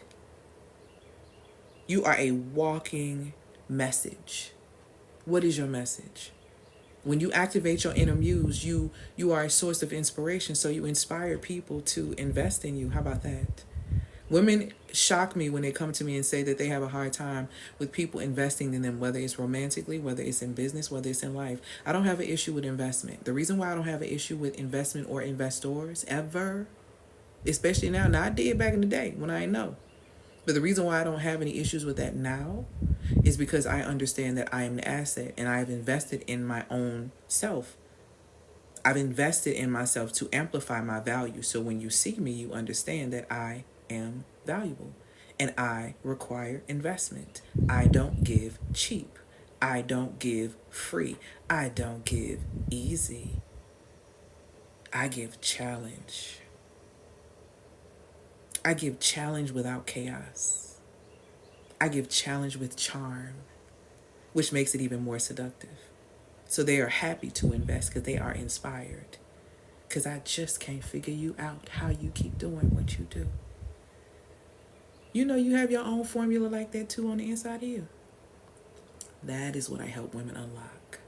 You are a walking message. What is your message? When you activate your inner muse, you are a source of inspiration, so you inspire people to invest in you. How about that? Women shock me when they come to me and say that they have a hard time with people investing in them, whether it's romantically, whether it's in business, whether it's in life. I don't have an issue with investment. The reason why I don't have an issue with investment or investors ever, especially now, I did back in the day when I didn't know. But the reason why I don't have any issues with that now is because I understand that I am the asset and I have invested in my own self. I've invested in myself to amplify my value. So when you see me, you understand that I am valuable and I require investment. I don't give cheap. I don't give free. I don't give easy. I give challenge. I give challenge without chaos. I give challenge with charm, which makes it even more seductive. So they are happy to invest because they are inspired. Because I just can't figure you out how you keep doing what you do. You know you have your own formula like that too on the inside of you. That is what I help women unlock.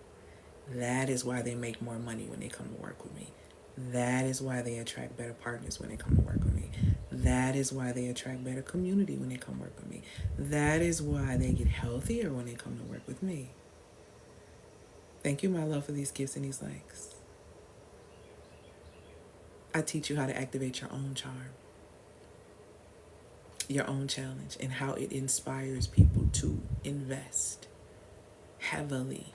That is why they make more money when they come to work with me. That is why they attract better partners when they come to work with me. That is why they attract better community when they come work with me. That is why they get healthier when they come to work with me. Thank you, my love, for these gifts and these likes. I teach you how to activate your own charm, your own challenge, and how it inspires people to invest heavily.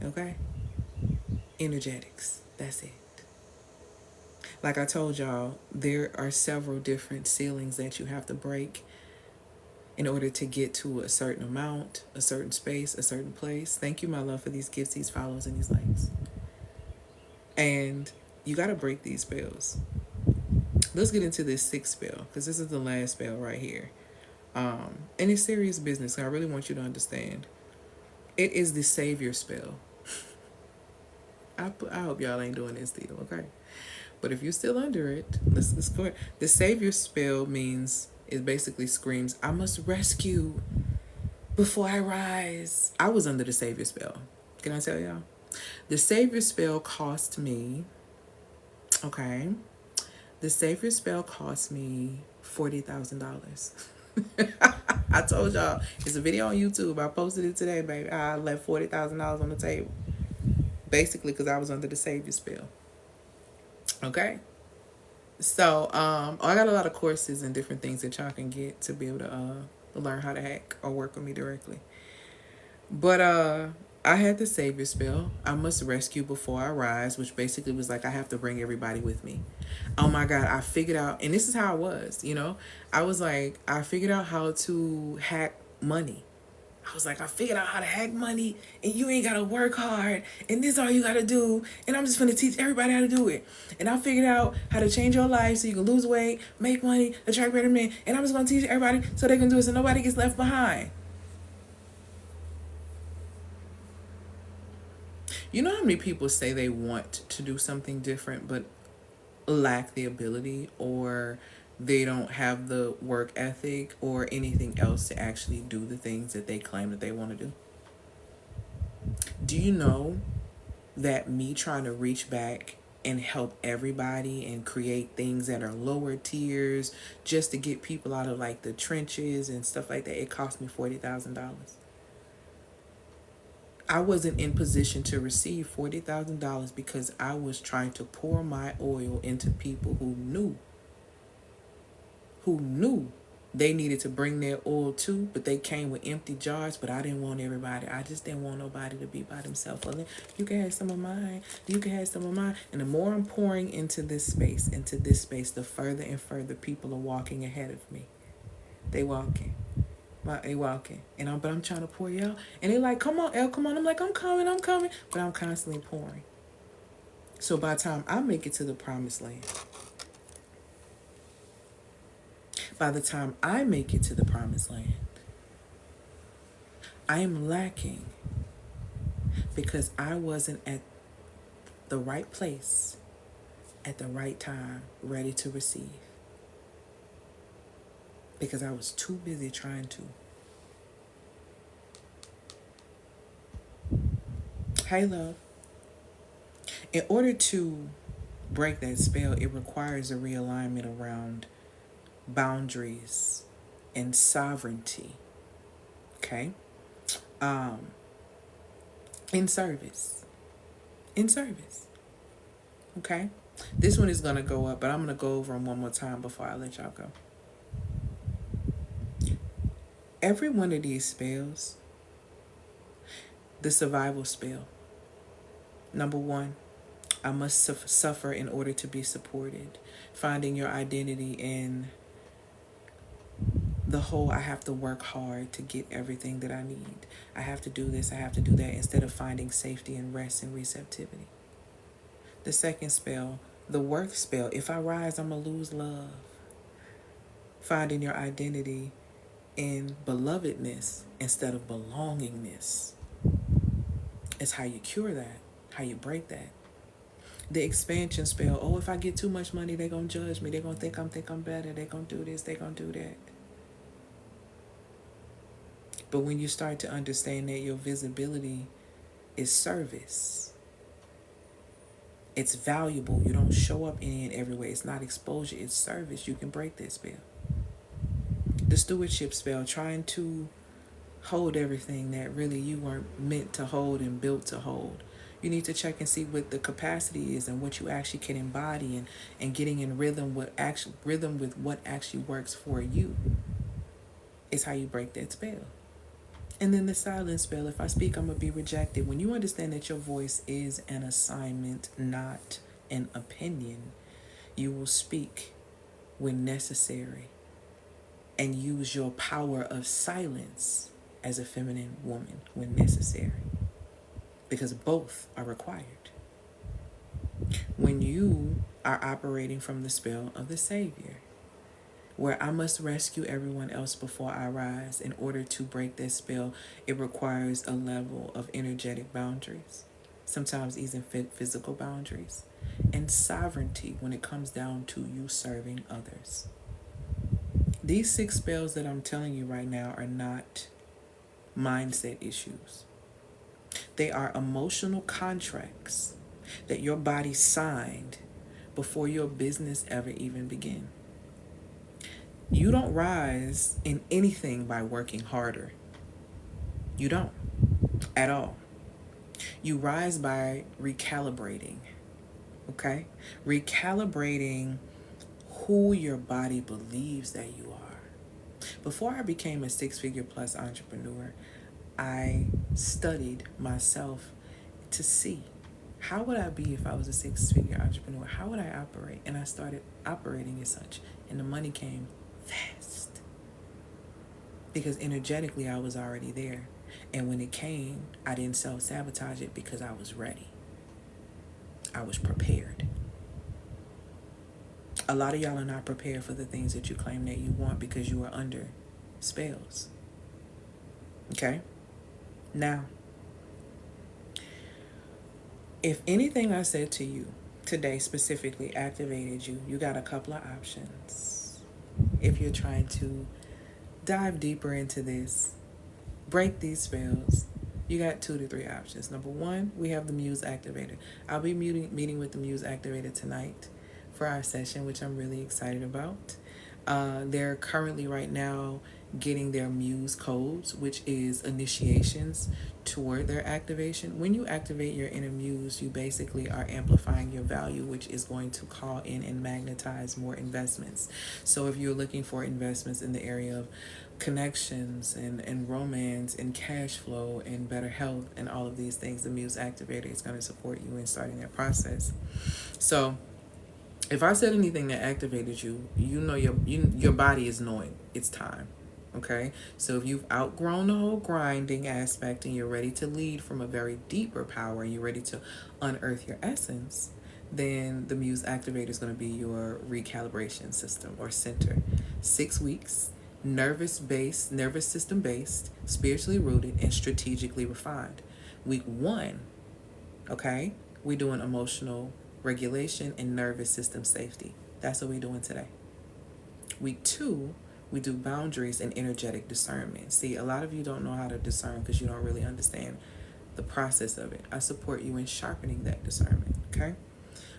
Okay? Energetics. That's it. Like I told y'all, there are several different ceilings that you have to break in order to get to a certain amount, a certain space, a certain place. Thank you, my love, for these gifts, these follows, and these likes. And you got to break these spells. Let's get into this sixth spell, because this is the last spell right here. And it's serious business. So I really want you to understand. It is the savior spell. I hope y'all ain't doing this deal, okay? But if you're still under it, let's go ahead. The savior spell it basically screams, I must rescue before I rise. I was under the savior spell. Can I tell y'all? The savior spell cost me, okay? The savior spell cost me $40,000. I told y'all, it's a video on YouTube. I posted it today, baby. I left $40,000 on the table. Basically, because I was under the savior spell. Okay? So, I got a lot of courses and different things that y'all can get to be able to learn how to hack or work with me directly. But I had the savior spell. I must rescue before I rise, which basically was like I have to bring everybody with me. Oh my God, I figured out, and this is how I was, I was like, I figured out how to hack money. I was like, I figured out how to hack money, and you ain't got to work hard, and this is all you got to do, and I'm just going to teach everybody how to do it. And I figured out how to change your life so you can lose weight, make money, attract better men, and I'm just going to teach everybody so they can do it so nobody gets left behind. You know how many people say they want to do something different but lack the ability, or they don't have the work ethic or anything else to actually do the things that they claim that they want to do? Do you know that me trying to reach back and help everybody and create things that are lower tiers just to get people out of like the trenches and stuff like that, it cost me $40,000. I wasn't in position to receive $40,000 because I was trying to pour my oil into people who knew they needed to bring their oil too, but they came with empty jars. But I didn't want everybody. I just didn't want nobody to be by themselves. Well, you can have some of mine. You can have some of mine. And the more I'm pouring into this space, the further and further people are walking ahead of me. They walking. They walking. But I'm trying to pour y'all. And they like, come on, Elle, come on. I'm like, I'm coming. But I'm constantly pouring. So by the time I make it to the promised land, I am lacking because I wasn't at the right place at the right time, ready to receive. Because I was too busy trying to. Hey, love. In order to break that spell, it requires a realignment around boundaries and sovereignty. Okay? In service. Okay? This one is going to go up, but I'm going to go over them one more time before I let y'all go. Every one of these spells, the survival spell. Number one, I must suffer in order to be supported. Finding your identity in the whole, I have to work hard to get everything that I need. I have to do this, I have to do that, instead of finding safety and rest and receptivity. The second spell, the worth spell. If I rise, I'm going to lose love. Finding your identity in belovedness instead of belongingness. It's how you cure that, how you break that. The expansion spell. Oh, if I get too much money, they're going to judge me. They're going to think I'm better. They're going to do this. They're going to do that. But when you start to understand that your visibility is service, it's valuable. You don't show up any and every way. It's not exposure. It's service. You can break that spell. The stewardship spell. Trying to hold everything that really you weren't meant to hold and built to hold. You need to check and see what the capacity is and what you actually can embody, and getting in rhythm with what actually works for you is how you break that spell. And then the silence spell. If I speak, I'm going to be rejected. When you understand that your voice is an assignment, not an opinion, you will speak when necessary and use your power of silence as a feminine woman when necessary, because both are required. When you are operating from the spell of the Savior, where I must rescue everyone else before I rise, in order to break this spell, it requires a level of energetic boundaries, sometimes even physical boundaries, and sovereignty when it comes down to you serving others. These 6 spells that I'm telling you right now are not mindset issues. They are emotional contracts that your body signed before your business ever even began. You don't rise in anything by working harder. You don't at all. You rise by recalibrating, okay? Recalibrating who your body believes that you are. Before I became a 6-figure plus entrepreneur, I studied myself to see, how would I be if I was a 6-figure entrepreneur? How would I operate? And I started operating as such, and the money came fast because energetically I was already there. And when it came, I didn't self-sabotage it because I was ready. I was prepared. A lot of y'all are not prepared for the things that you claim that you want because you are under spells. Okay? Now, if anything I said to you today specifically activated you, you got a couple of options. If you're trying to dive deeper into this, break these spells, you got 2 to 3 options. Number one, we have the Muse Activator. I'll be meeting with the Muse Activator tonight for our session, which I'm really excited about. They're currently right now getting their Muse codes, which is initiations toward their activation. When you activate your inner Muse, you basically are amplifying your value, which is going to call in and magnetize more investments. So if you're looking for investments in the area of connections and romance and cash flow and better health and all of these things, the Muse Activator is going to support you in starting that process. So if I said anything that activated you, you know your body is knowing it's time. Okay? So if you've outgrown the whole grinding aspect and you're ready to lead from a very deeper power and you're ready to unearth your essence, then the Muse Activator is going to be your recalibration system or center. 6 weeks, nervous system based, spiritually rooted, and strategically refined. Week 1, okay, we're doing emotional regulation and nervous system safety. That's what we're doing today. Week 2, we do boundaries and energetic discernment. See, a lot of you don't know how to discern because you don't really understand the process of it. I support you in sharpening that discernment, okay?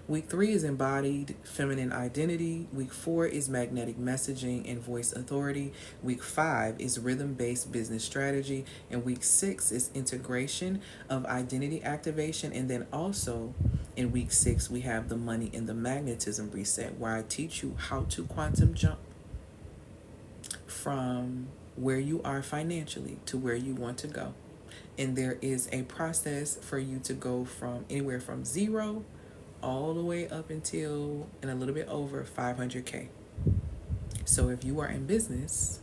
Week 3 is embodied feminine identity. Week 4 is magnetic messaging and voice authority. Week 5 is rhythm-based business strategy. And week 6 is integration of identity activation. And then also in week 6, we have the money and the magnetism reset, where I teach you how to quantum jump from where you are financially to where you want to go. And there is a process for you to go from anywhere from 0 all the way up until and a little bit over 500K. So if you are in business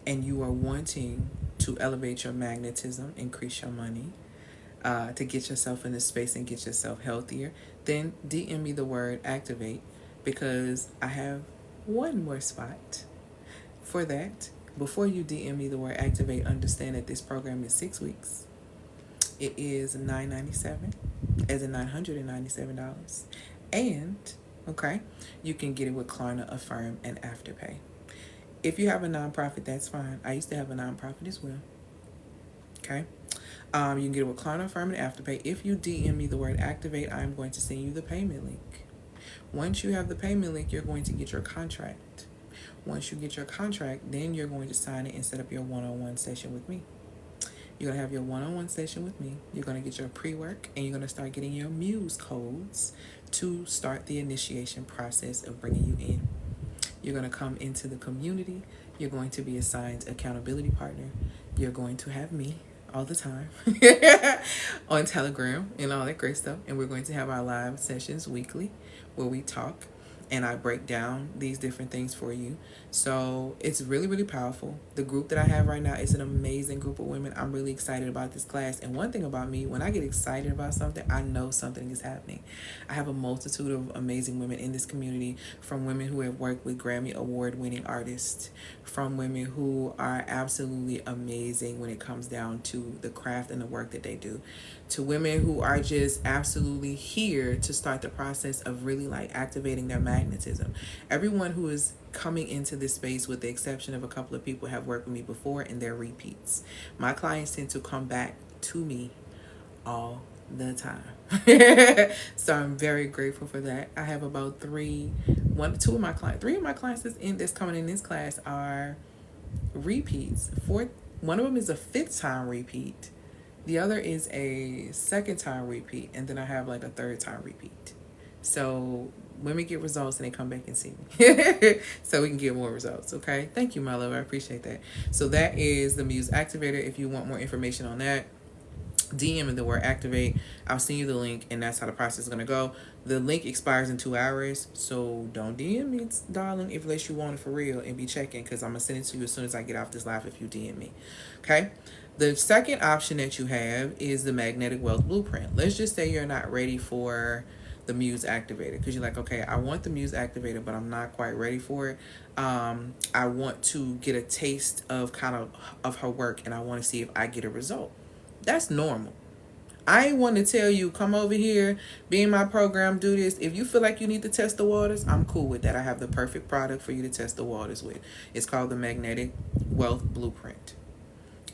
and you are wanting to elevate your magnetism, increase your money, to get yourself in this space and get yourself healthier, then DM me the word activate, because I have one more spot for that. Before you DM me the word activate, understand that this program is 6 weeks. It is $997, as in $997. And, okay, you can get it with Klarna, Affirm, and Afterpay. If you have a nonprofit, that's fine. I used to have a nonprofit as well. Okay? You can get it with Klarna, Affirm, and Afterpay. If you DM me the word activate, I'm going to send you the payment link. Once you have the payment link, you're going to get your contract. Once you get your contract, then you're going to sign it and set up your one-on-one session with me. You're going to have your one-on-one session with me. You're going to get your pre-work, and you're going to start getting your Muse codes to start the initiation process of bringing you in. You're going to come into the community. You're going to be assigned accountability partner. You're going to have me all the time on Telegram and all that great stuff. And we're going to have our live sessions weekly where we talk and I break down these different things for you. So it's really, really powerful. The group that I have right now is an amazing group of women. I'm really excited about this class. And one thing about me, when I get excited about something, I know something is happening. I have a multitude of amazing women in this community, from women who have worked with Grammy award-winning artists, from women who are absolutely amazing when it comes down to the craft and the work that they do, to women who are just absolutely here to start the process of really like activating their magnetism. Everyone who is coming into this space, with the exception of a couple of people, have worked with me before and they're repeats. My clients tend to come back to me all the time. So I'm very grateful for that. I have about three of my clients that's coming in this class are repeats. One of them is a 5th time repeat. The other is a 2nd time repeat, and then I have like a 3rd time repeat. So women get results and they come back and see me. So we can get more results, okay? Thank you, my love. I appreciate that. So that is the Muse Activator. If you want more information on that, DM in the word activate. I'll send you the link, and that's how the process is going to go. The link expires in 2 hours, so don't DM me, darling, unless you want it for real and be checking, because I'm going to send it to you as soon as I get off this live if you DM me, okay? The second option that you have is the Magnetic Wealth Blueprint. Let's just say you're not ready for the Muse Activator, because you're like, okay, I want the Muse Activator, but I'm not quite ready for it. I want to get a taste of of her work, and I want to see if I get a result. That's normal. I ain't want to tell you, come over here, be in my program, do this. If you feel like you need to test the waters, I'm cool with that. I have the perfect product for you to test the waters with. It's called the Magnetic Wealth Blueprint.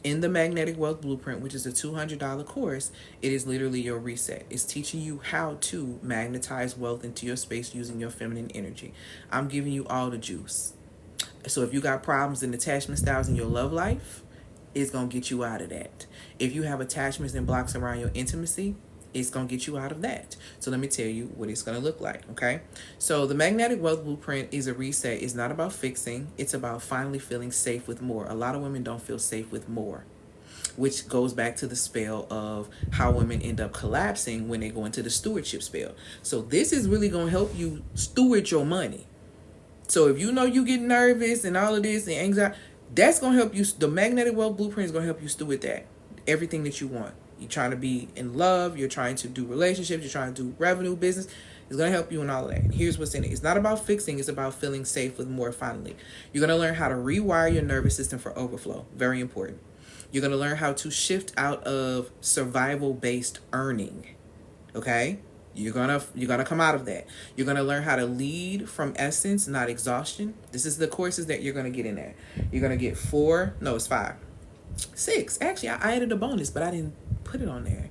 In the Magnetic Wealth Blueprint, which is a $200 course, it is literally your reset. It's teaching you how to magnetize wealth into your space using your feminine energy. I'm giving you all the juice. So if you got problems in attachment styles in your love life, it's going to get you out of that. If you have attachments and blocks around your intimacy, it's going to get you out of that. So let me tell you what it's going to look like, okay? So the Magnetic Wealth Blueprint is a reset. It's not about fixing. It's about finally feeling safe with more. A lot of women don't feel safe with more, which goes back to the spell of how women end up collapsing when they go into the stewardship spell. So this is really going to help you steward your money. So if you know you get nervous and all of this and anxiety, that's going to help you. The Magnetic Wealth Blueprint is going to help you steward that. Everything that you want. You're trying to be in love. You're trying to do relationships. You're trying to do revenue, business. It's going to help you in all of that. Here's what's in it. It's not about fixing. It's about feeling safe with more finally. You're going to learn how to rewire your nervous system for overflow. Very important. You're going to learn how to shift out of survival-based earning. Okay? You're gonna come out of that. You're gonna learn how to lead from essence, not exhaustion. This is the courses that you're gonna get in there. You're gonna get 6. Actually, I added a bonus, but I didn't put it on there.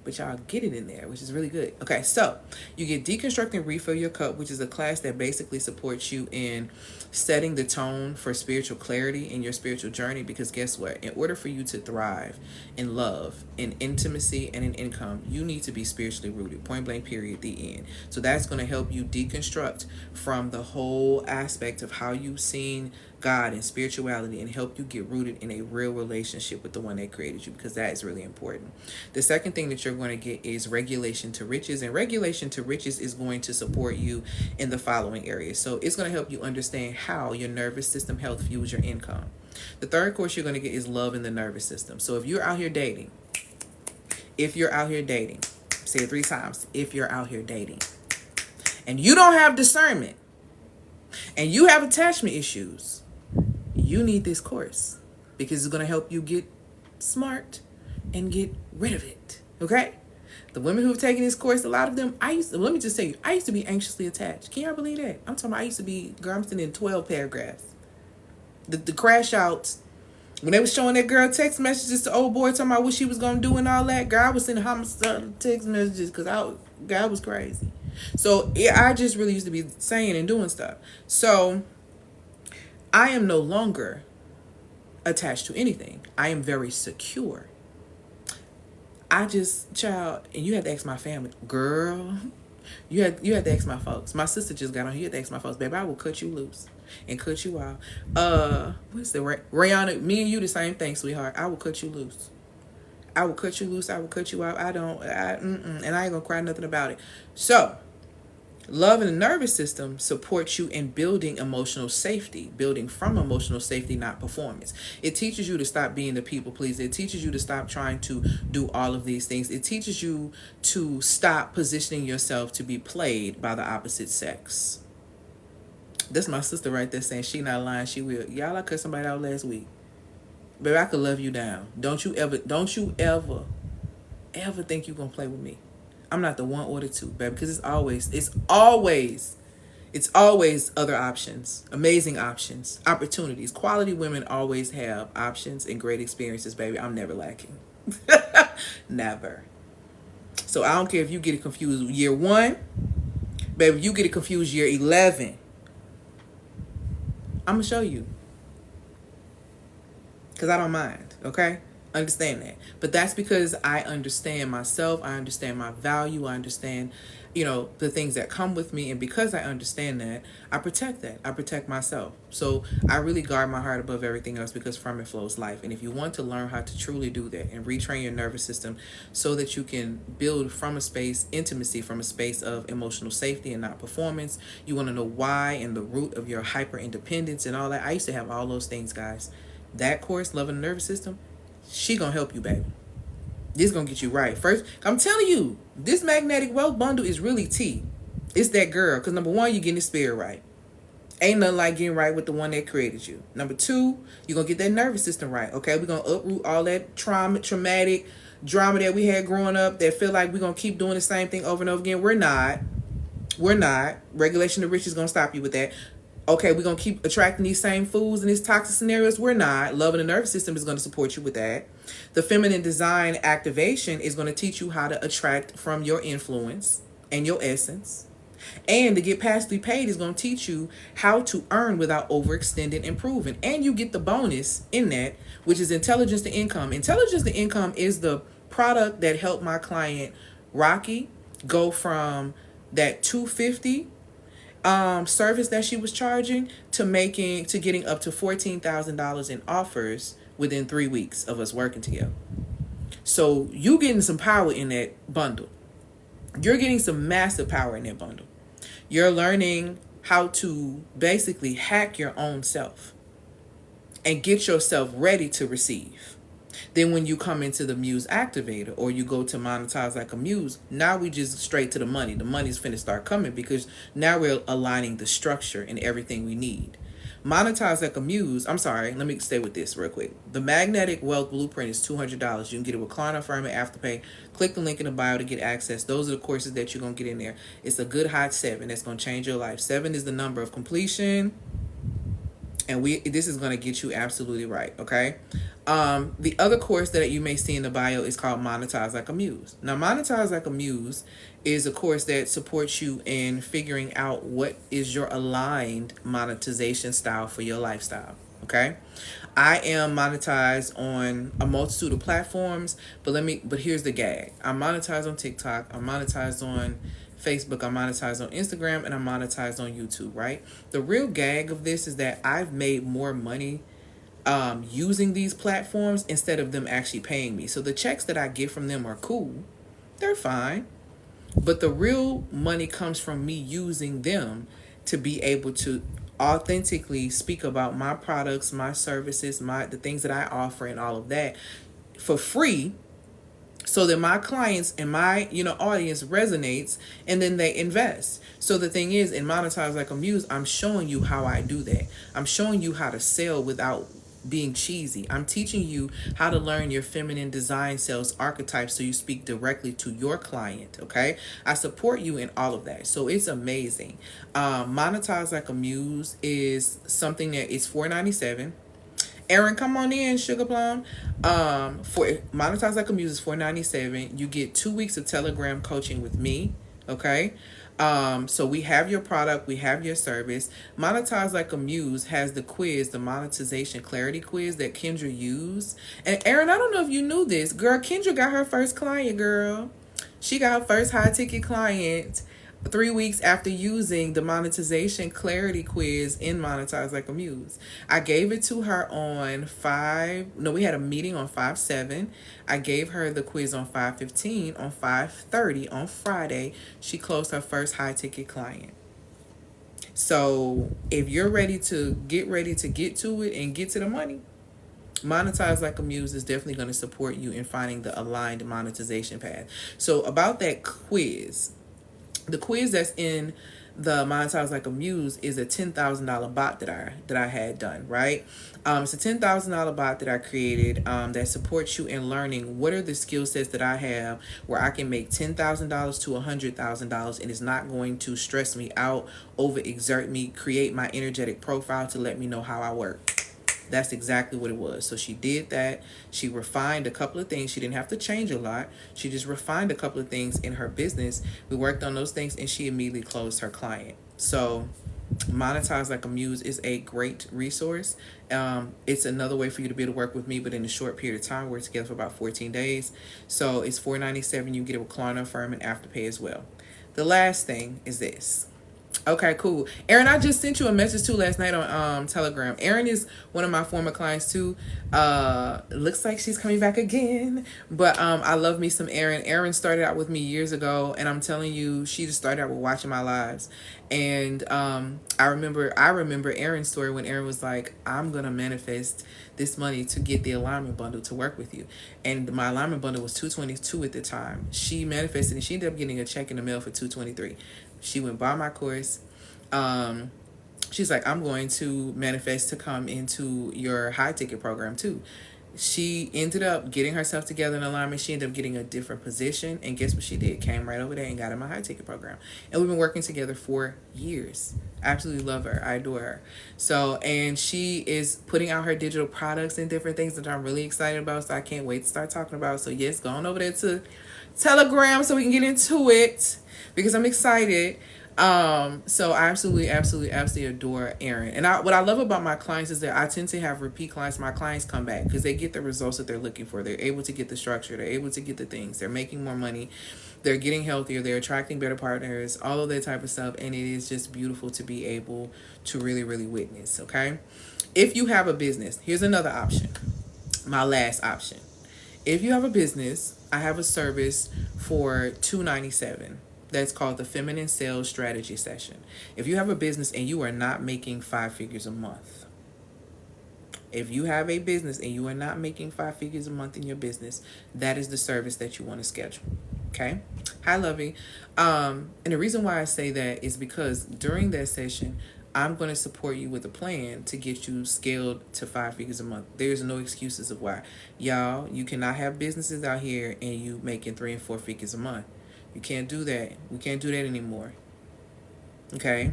But y'all get it in there, which is really good. Okay, so you get Deconstruct and Refill Your Cup, which is a class that basically supports you in setting the tone for spiritual clarity in your spiritual journey. Because guess what? In order for you to thrive in love, in intimacy, and in income, you need to be spiritually rooted. Point blank, period, the end. So that's going to help you deconstruct from the whole aspect of how you've seen God and spirituality and help you get rooted in a real relationship with the one that created you, because that is really important. The second thing that you're going to get is Regulation to Riches, and Regulation to Riches is going to support you in the following areas. So it's going to help you understand how your nervous system health fuels your income. The third course you're going to get is Love in the Nervous System. So if you're out here dating, say it 3 times, if you're out here dating, and you don't have discernment, and you have attachment issues, you need this course, because it's going to help you get smart and get rid of it. Okay? The women who have taken this course, a lot of them, let me just tell you, I used to be anxiously attached. Can y'all believe that? I'm talking about I used to be, girl, I'm sitting in 12 paragraphs. The crash outs, when they was showing that girl text messages to old boy talking about what she was going to do and all that, girl, I was sending homicidal text messages because God was crazy. So yeah, I just really used to be saying and doing stuff. So I am no longer attached to anything. I am very secure. Child, and you had to ask my family, girl. You had to ask my folks. My sister just got on. You had to ask my folks, baby. I will cut you loose and cut you out. What's the Rihanna? Me and you the same thing, sweetheart. I will cut you loose. I will cut you loose. I will cut you out. And I ain't gonna cry nothing about it. So, Love in the Nervous System supports you in building emotional safety, building from emotional safety, not performance. It teaches you to stop being the people pleaser. It teaches you to stop trying to do all of these things. It teaches you to stop positioning yourself to be played by the opposite sex. That's my sister right there saying she not lying, she will. Y'all, I cut somebody out last week. Baby, I could love you down. Don't you ever think you gonna play with me. I'm not the one or the two, baby, because it's always other options, amazing options, opportunities. Quality women always have options and great experiences, baby. I'm never lacking. Never. So I don't care if you get it confused year 1, baby, you get it confused year 11. I'm going to show you. Because I don't mind, okay? Understand that. But that's because I understand myself. I understand my value. I understand, the things that come with me. And because I understand that, I protect that. I protect myself. So I really guard my heart above everything else, because from it flows life. And if you want to learn how to truly do that and retrain your nervous system so that you can build from a space, intimacy, from a space of emotional safety and not performance, you want to know why and the root of your hyper independence and all that. I used to have all those things, guys. That course, Love in the Nervous System, she gonna help you, baby. This gonna get you right. First, I'm telling you, this magnetic wealth bundle is really tea. It's that girl. Because number 1, you're getting the spirit right. Ain't nothing like getting right with the one that created you. Number 2, you're gonna get that nervous system right. Okay, we're gonna uproot all that traumatic drama that we had growing up that feel like we're gonna keep doing the same thing over and over again. We're not. Regulation of Riches is gonna stop you with that. Okay, we're going to keep attracting these same foods and these toxic scenarios. We're not. Love and the nervous system is going to support you with that. The feminine design activation is going to teach you how to attract from your influence and your essence. And to get passively paid is going to teach you how to earn without overextending and proving. And you get the bonus in that, which is intelligence to income. Intelligence to income is the product that helped my client Rocky go from that 250 service that she was charging to getting up to $14,000 in offers within 3 weeks of us working together. So you getting some power in that bundle. You're getting some massive power in that bundle. You're learning how to basically hack your own self and get yourself ready to receive. Then when you come into the Muse Activator or you go to Monetize Like a Muse, now we just straight to the money. The money's finna start coming because now we're aligning the structure and everything we need. Monetize Like a Muse, I'm sorry, let me stay with this real quick. The Magnetic Wealth Blueprint is $200. You can get it with Klarna, Firm, and Afterpay. Click the link in the bio to get access. Those are the courses that you're going to get in there. It's a good hot 7 that's going to change your life. 7 is the number of completion. And this is going to get you absolutely right, okay? The other course that you may see in the bio is called Monetize Like a Muse. Now, Monetize Like a Muse is a course that supports you in figuring out what is your aligned monetization style for your lifestyle, okay? I am monetized on a multitude of platforms, but here's the gag. I'm monetized on TikTok, I'm monetized on Facebook, I'm monetized on Instagram, and I'm monetized on YouTube, right? The real gag of this is that I've made more money using these platforms instead of them actually paying me. So the checks that I get from them are cool. They're fine. But the real money comes from me using them to be able to authentically speak about my products, my services, the things that I offer and all of that for free, so that my clients and my audience resonates, and then they invest. So the thing is, in Monetize Like a Muse, I'm showing you how I do that. I'm showing you how to sell without being cheesy. I'm teaching you how to learn your feminine design sales archetypes so you speak directly to your client, okay? I support you in all of that. So it's amazing. Monetize Like a Muse is something that is $497. Aaron, come on in, Sugar Plum. For Monetize Like a Muse is $497. You get 2 weeks of Telegram coaching with me. Okay. So we have your product, we have your service. Monetize Like a Muse has the quiz, the monetization clarity quiz that Kendra used. And Aaron, I don't know if you knew this, girl. Kendra got her first client, girl. She got her first high ticket client 3 weeks after using the monetization clarity quiz in Monetize Like a Muse. I gave it to her on we had a meeting on 5/7. I gave her the quiz on 5/15. On 5/30 on Friday, she closed her first high ticket client. So if you're ready to get to it and get to the money, Monetize Like a Muse is definitely going to support you in finding the aligned monetization path. So about that quiz, the quiz that's in the Monetize Like a Muse is a $10,000 bot that I had done, right? It's a $10,000 bot that I created that supports you in learning what are the skill sets that I have where I can make $10,000 to $100,000 and it's not going to stress me out, overexert me, create my energetic profile to let me know how I work. That's exactly what it was. So she did that. She refined a couple of things. She didn't have to change a lot. She just refined a couple of things in her business. We worked on those things and she immediately closed her client. So Monetize Like a Muse is a great resource. It's another way for you to be able to work with me, but in a short period of time. We're together for about 14 days. So it's $497. You get it with Klarna, Firm, and Afterpay as well. The last thing is this. Okay, cool. Aaron, I just sent you a message too last night on Telegram. Aaron is one of my former clients too. Looks like she's coming back again. But I love me some Aaron. Aaron started out with me years ago, and I'm telling you, she just started out with watching my lives. And I remember Aaron's story when Aaron was like, I'm gonna manifest this money to get the alignment bundle to work with you. And my alignment bundle was $222 at the time. She manifested and she ended up getting a check in the mail for $223. She went by my course. She's like, I'm going to manifest to come into your high ticket program too. She ended up getting herself together in alignment. She ended up getting a different position. And guess what she did? Came right over there and got in my high ticket program. And we've been working together for years. Absolutely love her. I adore her. So, and she is putting out her digital products and different things that I'm really excited about. So I can't wait to start talking about. So yes, go on over there to Telegram so we can get into it because I'm excited. So I absolutely adore Erin. And what I love about my clients is that I tend to have repeat clients. My clients come back because they get the results that they're looking for. They're able to get the structure. They're able to get the things. They're making more money. They're getting healthier. They're attracting better partners, all of that type of stuff. And it is just beautiful to be able to really, really witness. Okay. If you have a business, here's another option. My last option. If you have a business, I have a service for $297. That's called the Feminine Sales Strategy Session. If you have a business and you are not making 5 figures a month, if you have a business and you are not making 5 figures a month in your business, that is the service that you want to schedule. Okay? Hi, Lovey. And the reason why I say that is because during that session, I'm going to support you with a plan to get you scaled to 5 figures a month. There's no excuses of why. Y'all, you cannot have businesses out here and you making 3 and 4 figures a month. You can't do that. We can't do that anymore. Okay?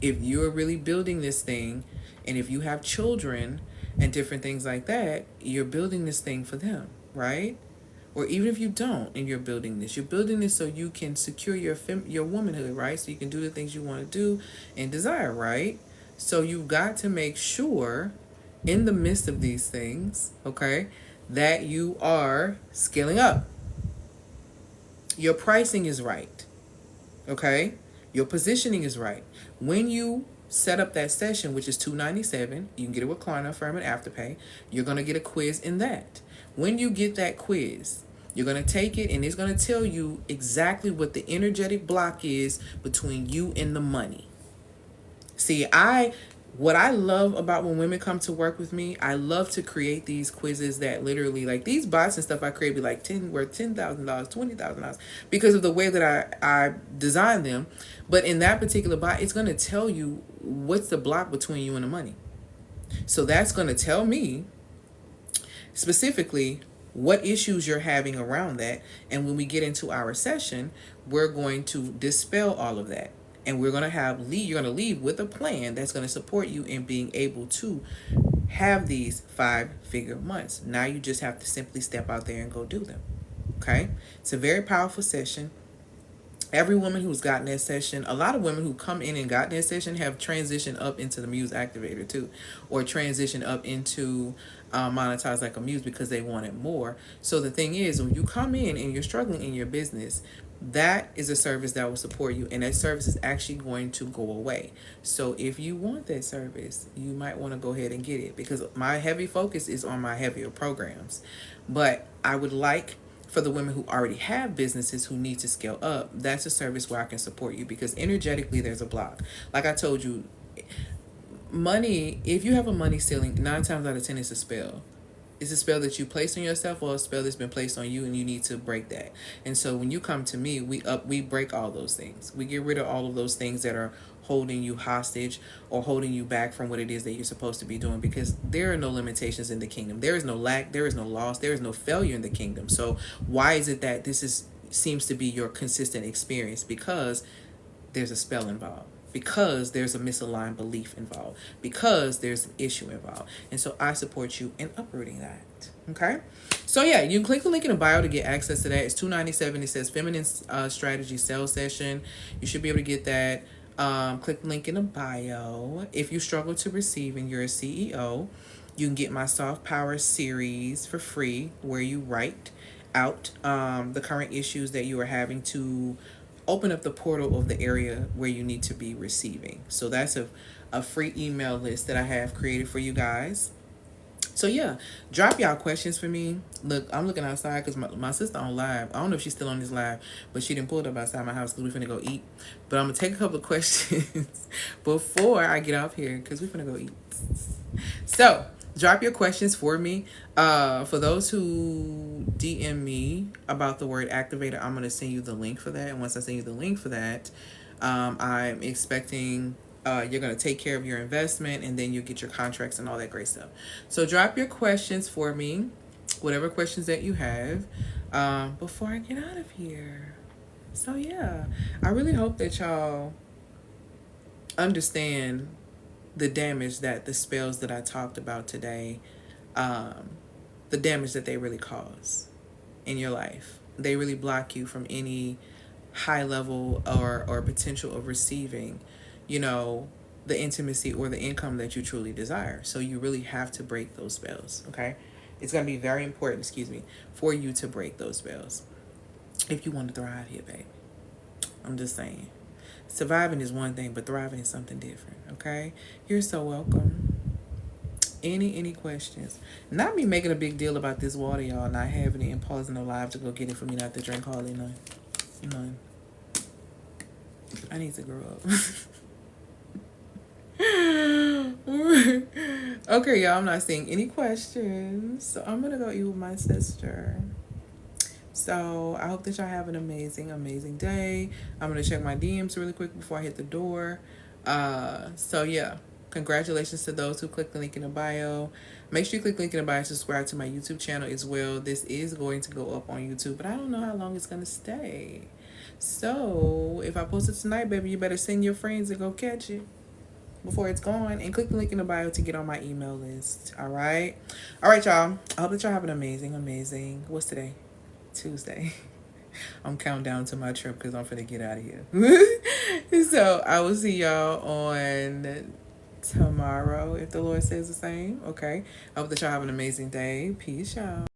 If you're really building this thing, and if you have children and different things like that, you're building this thing for them, right? Or even if you don't and you're building this so you can secure your womanhood, right? So you can do the things you want to do and desire, right? So you've got to make sure in the midst of these things, okay, that you are scaling up. Your pricing is right, okay? Your positioning is right. When you set up that session, which is $297, you can get a recliner, firm, and afterpay. You're going to get a quiz in that. When you get that quiz, you're going to take it and it's going to tell you exactly what the energetic block is between you and the money. See, what I love about when women come to work with me, I love to create these quizzes that literally, like these bots and stuff I create be like worth $10,000, $20,000 because of the way that I design them. But in that particular bot, it's going to tell you what's the block between you and the money. So that's going to tell me specifically what issues you're having around that. And when we get into our session, we're going to dispel all of that. And we're going to you're going to leave with a plan that's going to support you in being able to have these 5-figure months. Now you just have to simply step out there and go do them. Okay? It's a very powerful session. Every woman who's gotten that session, a lot of women who come in and got that session have transitioned up into the Muse Activator too, or transitioned up into Monetize Like a Muse because they wanted more. So the thing is, when you come in and you're struggling in your business, that is a service that will support you, and that service is actually going to go away. So if you want that service, you might want to go ahead and get it, because my heavy focus is on my heavier programs. But I would like for the women who already have businesses who need to scale up, that's a service where I can support you, because energetically there's a block. Like I told you, money, if you have a money ceiling, 9 times out of 10 it's a spell. It's a spell that you place on yourself, or a spell that's been placed on you, and you need to break that. And so when you come to me, we break all those things. We get rid of all of those things that are holding you hostage or holding you back from what it is that you're supposed to be doing, because there are no limitations in the kingdom. There is no lack, there is no loss, there is no failure in the kingdom. So why is it that seems to be your consistent experience? Because there's a spell involved, because there's a misaligned belief involved, because there's an issue involved. And so I support you in uprooting that. Okay? So yeah, you can click the link in the bio to get access to that. It's $297. It says Feminine Strategy Sales Session. You should be able to get that. Click the link in the bio. If you struggle to receive and you're a CEO, you can get my Soft Power series for free, where you write out the current issues that you are having to open up the portal of the area where you need to be receiving. So that's a free email list that I have created for you guys. So yeah, drop y'all questions for me. Look, I'm looking outside because my sister on live. I don't know if she's still on this live, but she didn't pull it up outside my house because we're finna go eat. But I'm gonna take a couple of questions before I get off here because we're finna go eat. So drop your questions for me. For those who DM me about the word activator, I'm going to send you the link for that. And once I send you the link for that, I'm expecting You're going to take care of your investment, and then you get your contracts and all that great stuff. So drop your questions for me, whatever questions that you have, before I get out of here. So yeah, I really hope that y'all understand the damage that the spells that I talked about today, the damage that they really cause in your life. They really block you from any high level or potential of receiving, the intimacy or the income that you truly desire. So you really have to break those spells, okay? It's going to be very important, for you to break those spells if you want to thrive here, baby. I'm just saying. Surviving is one thing, but thriving is something different, okay? You're so welcome. Any questions? Not me making a big deal about this water, y'all, not having it and pausing the live to go get it for me not to drink hardly none. None. I need to grow up. Okay, y'all, I'm not seeing any questions, so I'm gonna go eat with my sister. So I hope that y'all have an amazing day. I'm gonna check my DMs really quick before I hit the door. So yeah, congratulations to those who clicked the link in the bio. Make sure you click the link in the bio and subscribe to my YouTube channel as well. This is going to go up on YouTube, but I don't know how long it's gonna stay. So if I post it tonight, baby, you better send your friends and go catch it before it's gone, and click the link in the bio to get on my email list. All right, y'all. I hope that y'all have an amazing. What's today? Tuesday. I'm counting down to my trip because I'm finna get out of here. So I will see y'all on tomorrow if the Lord says the same. Okay. I hope that y'all have an amazing day. Peace, y'all.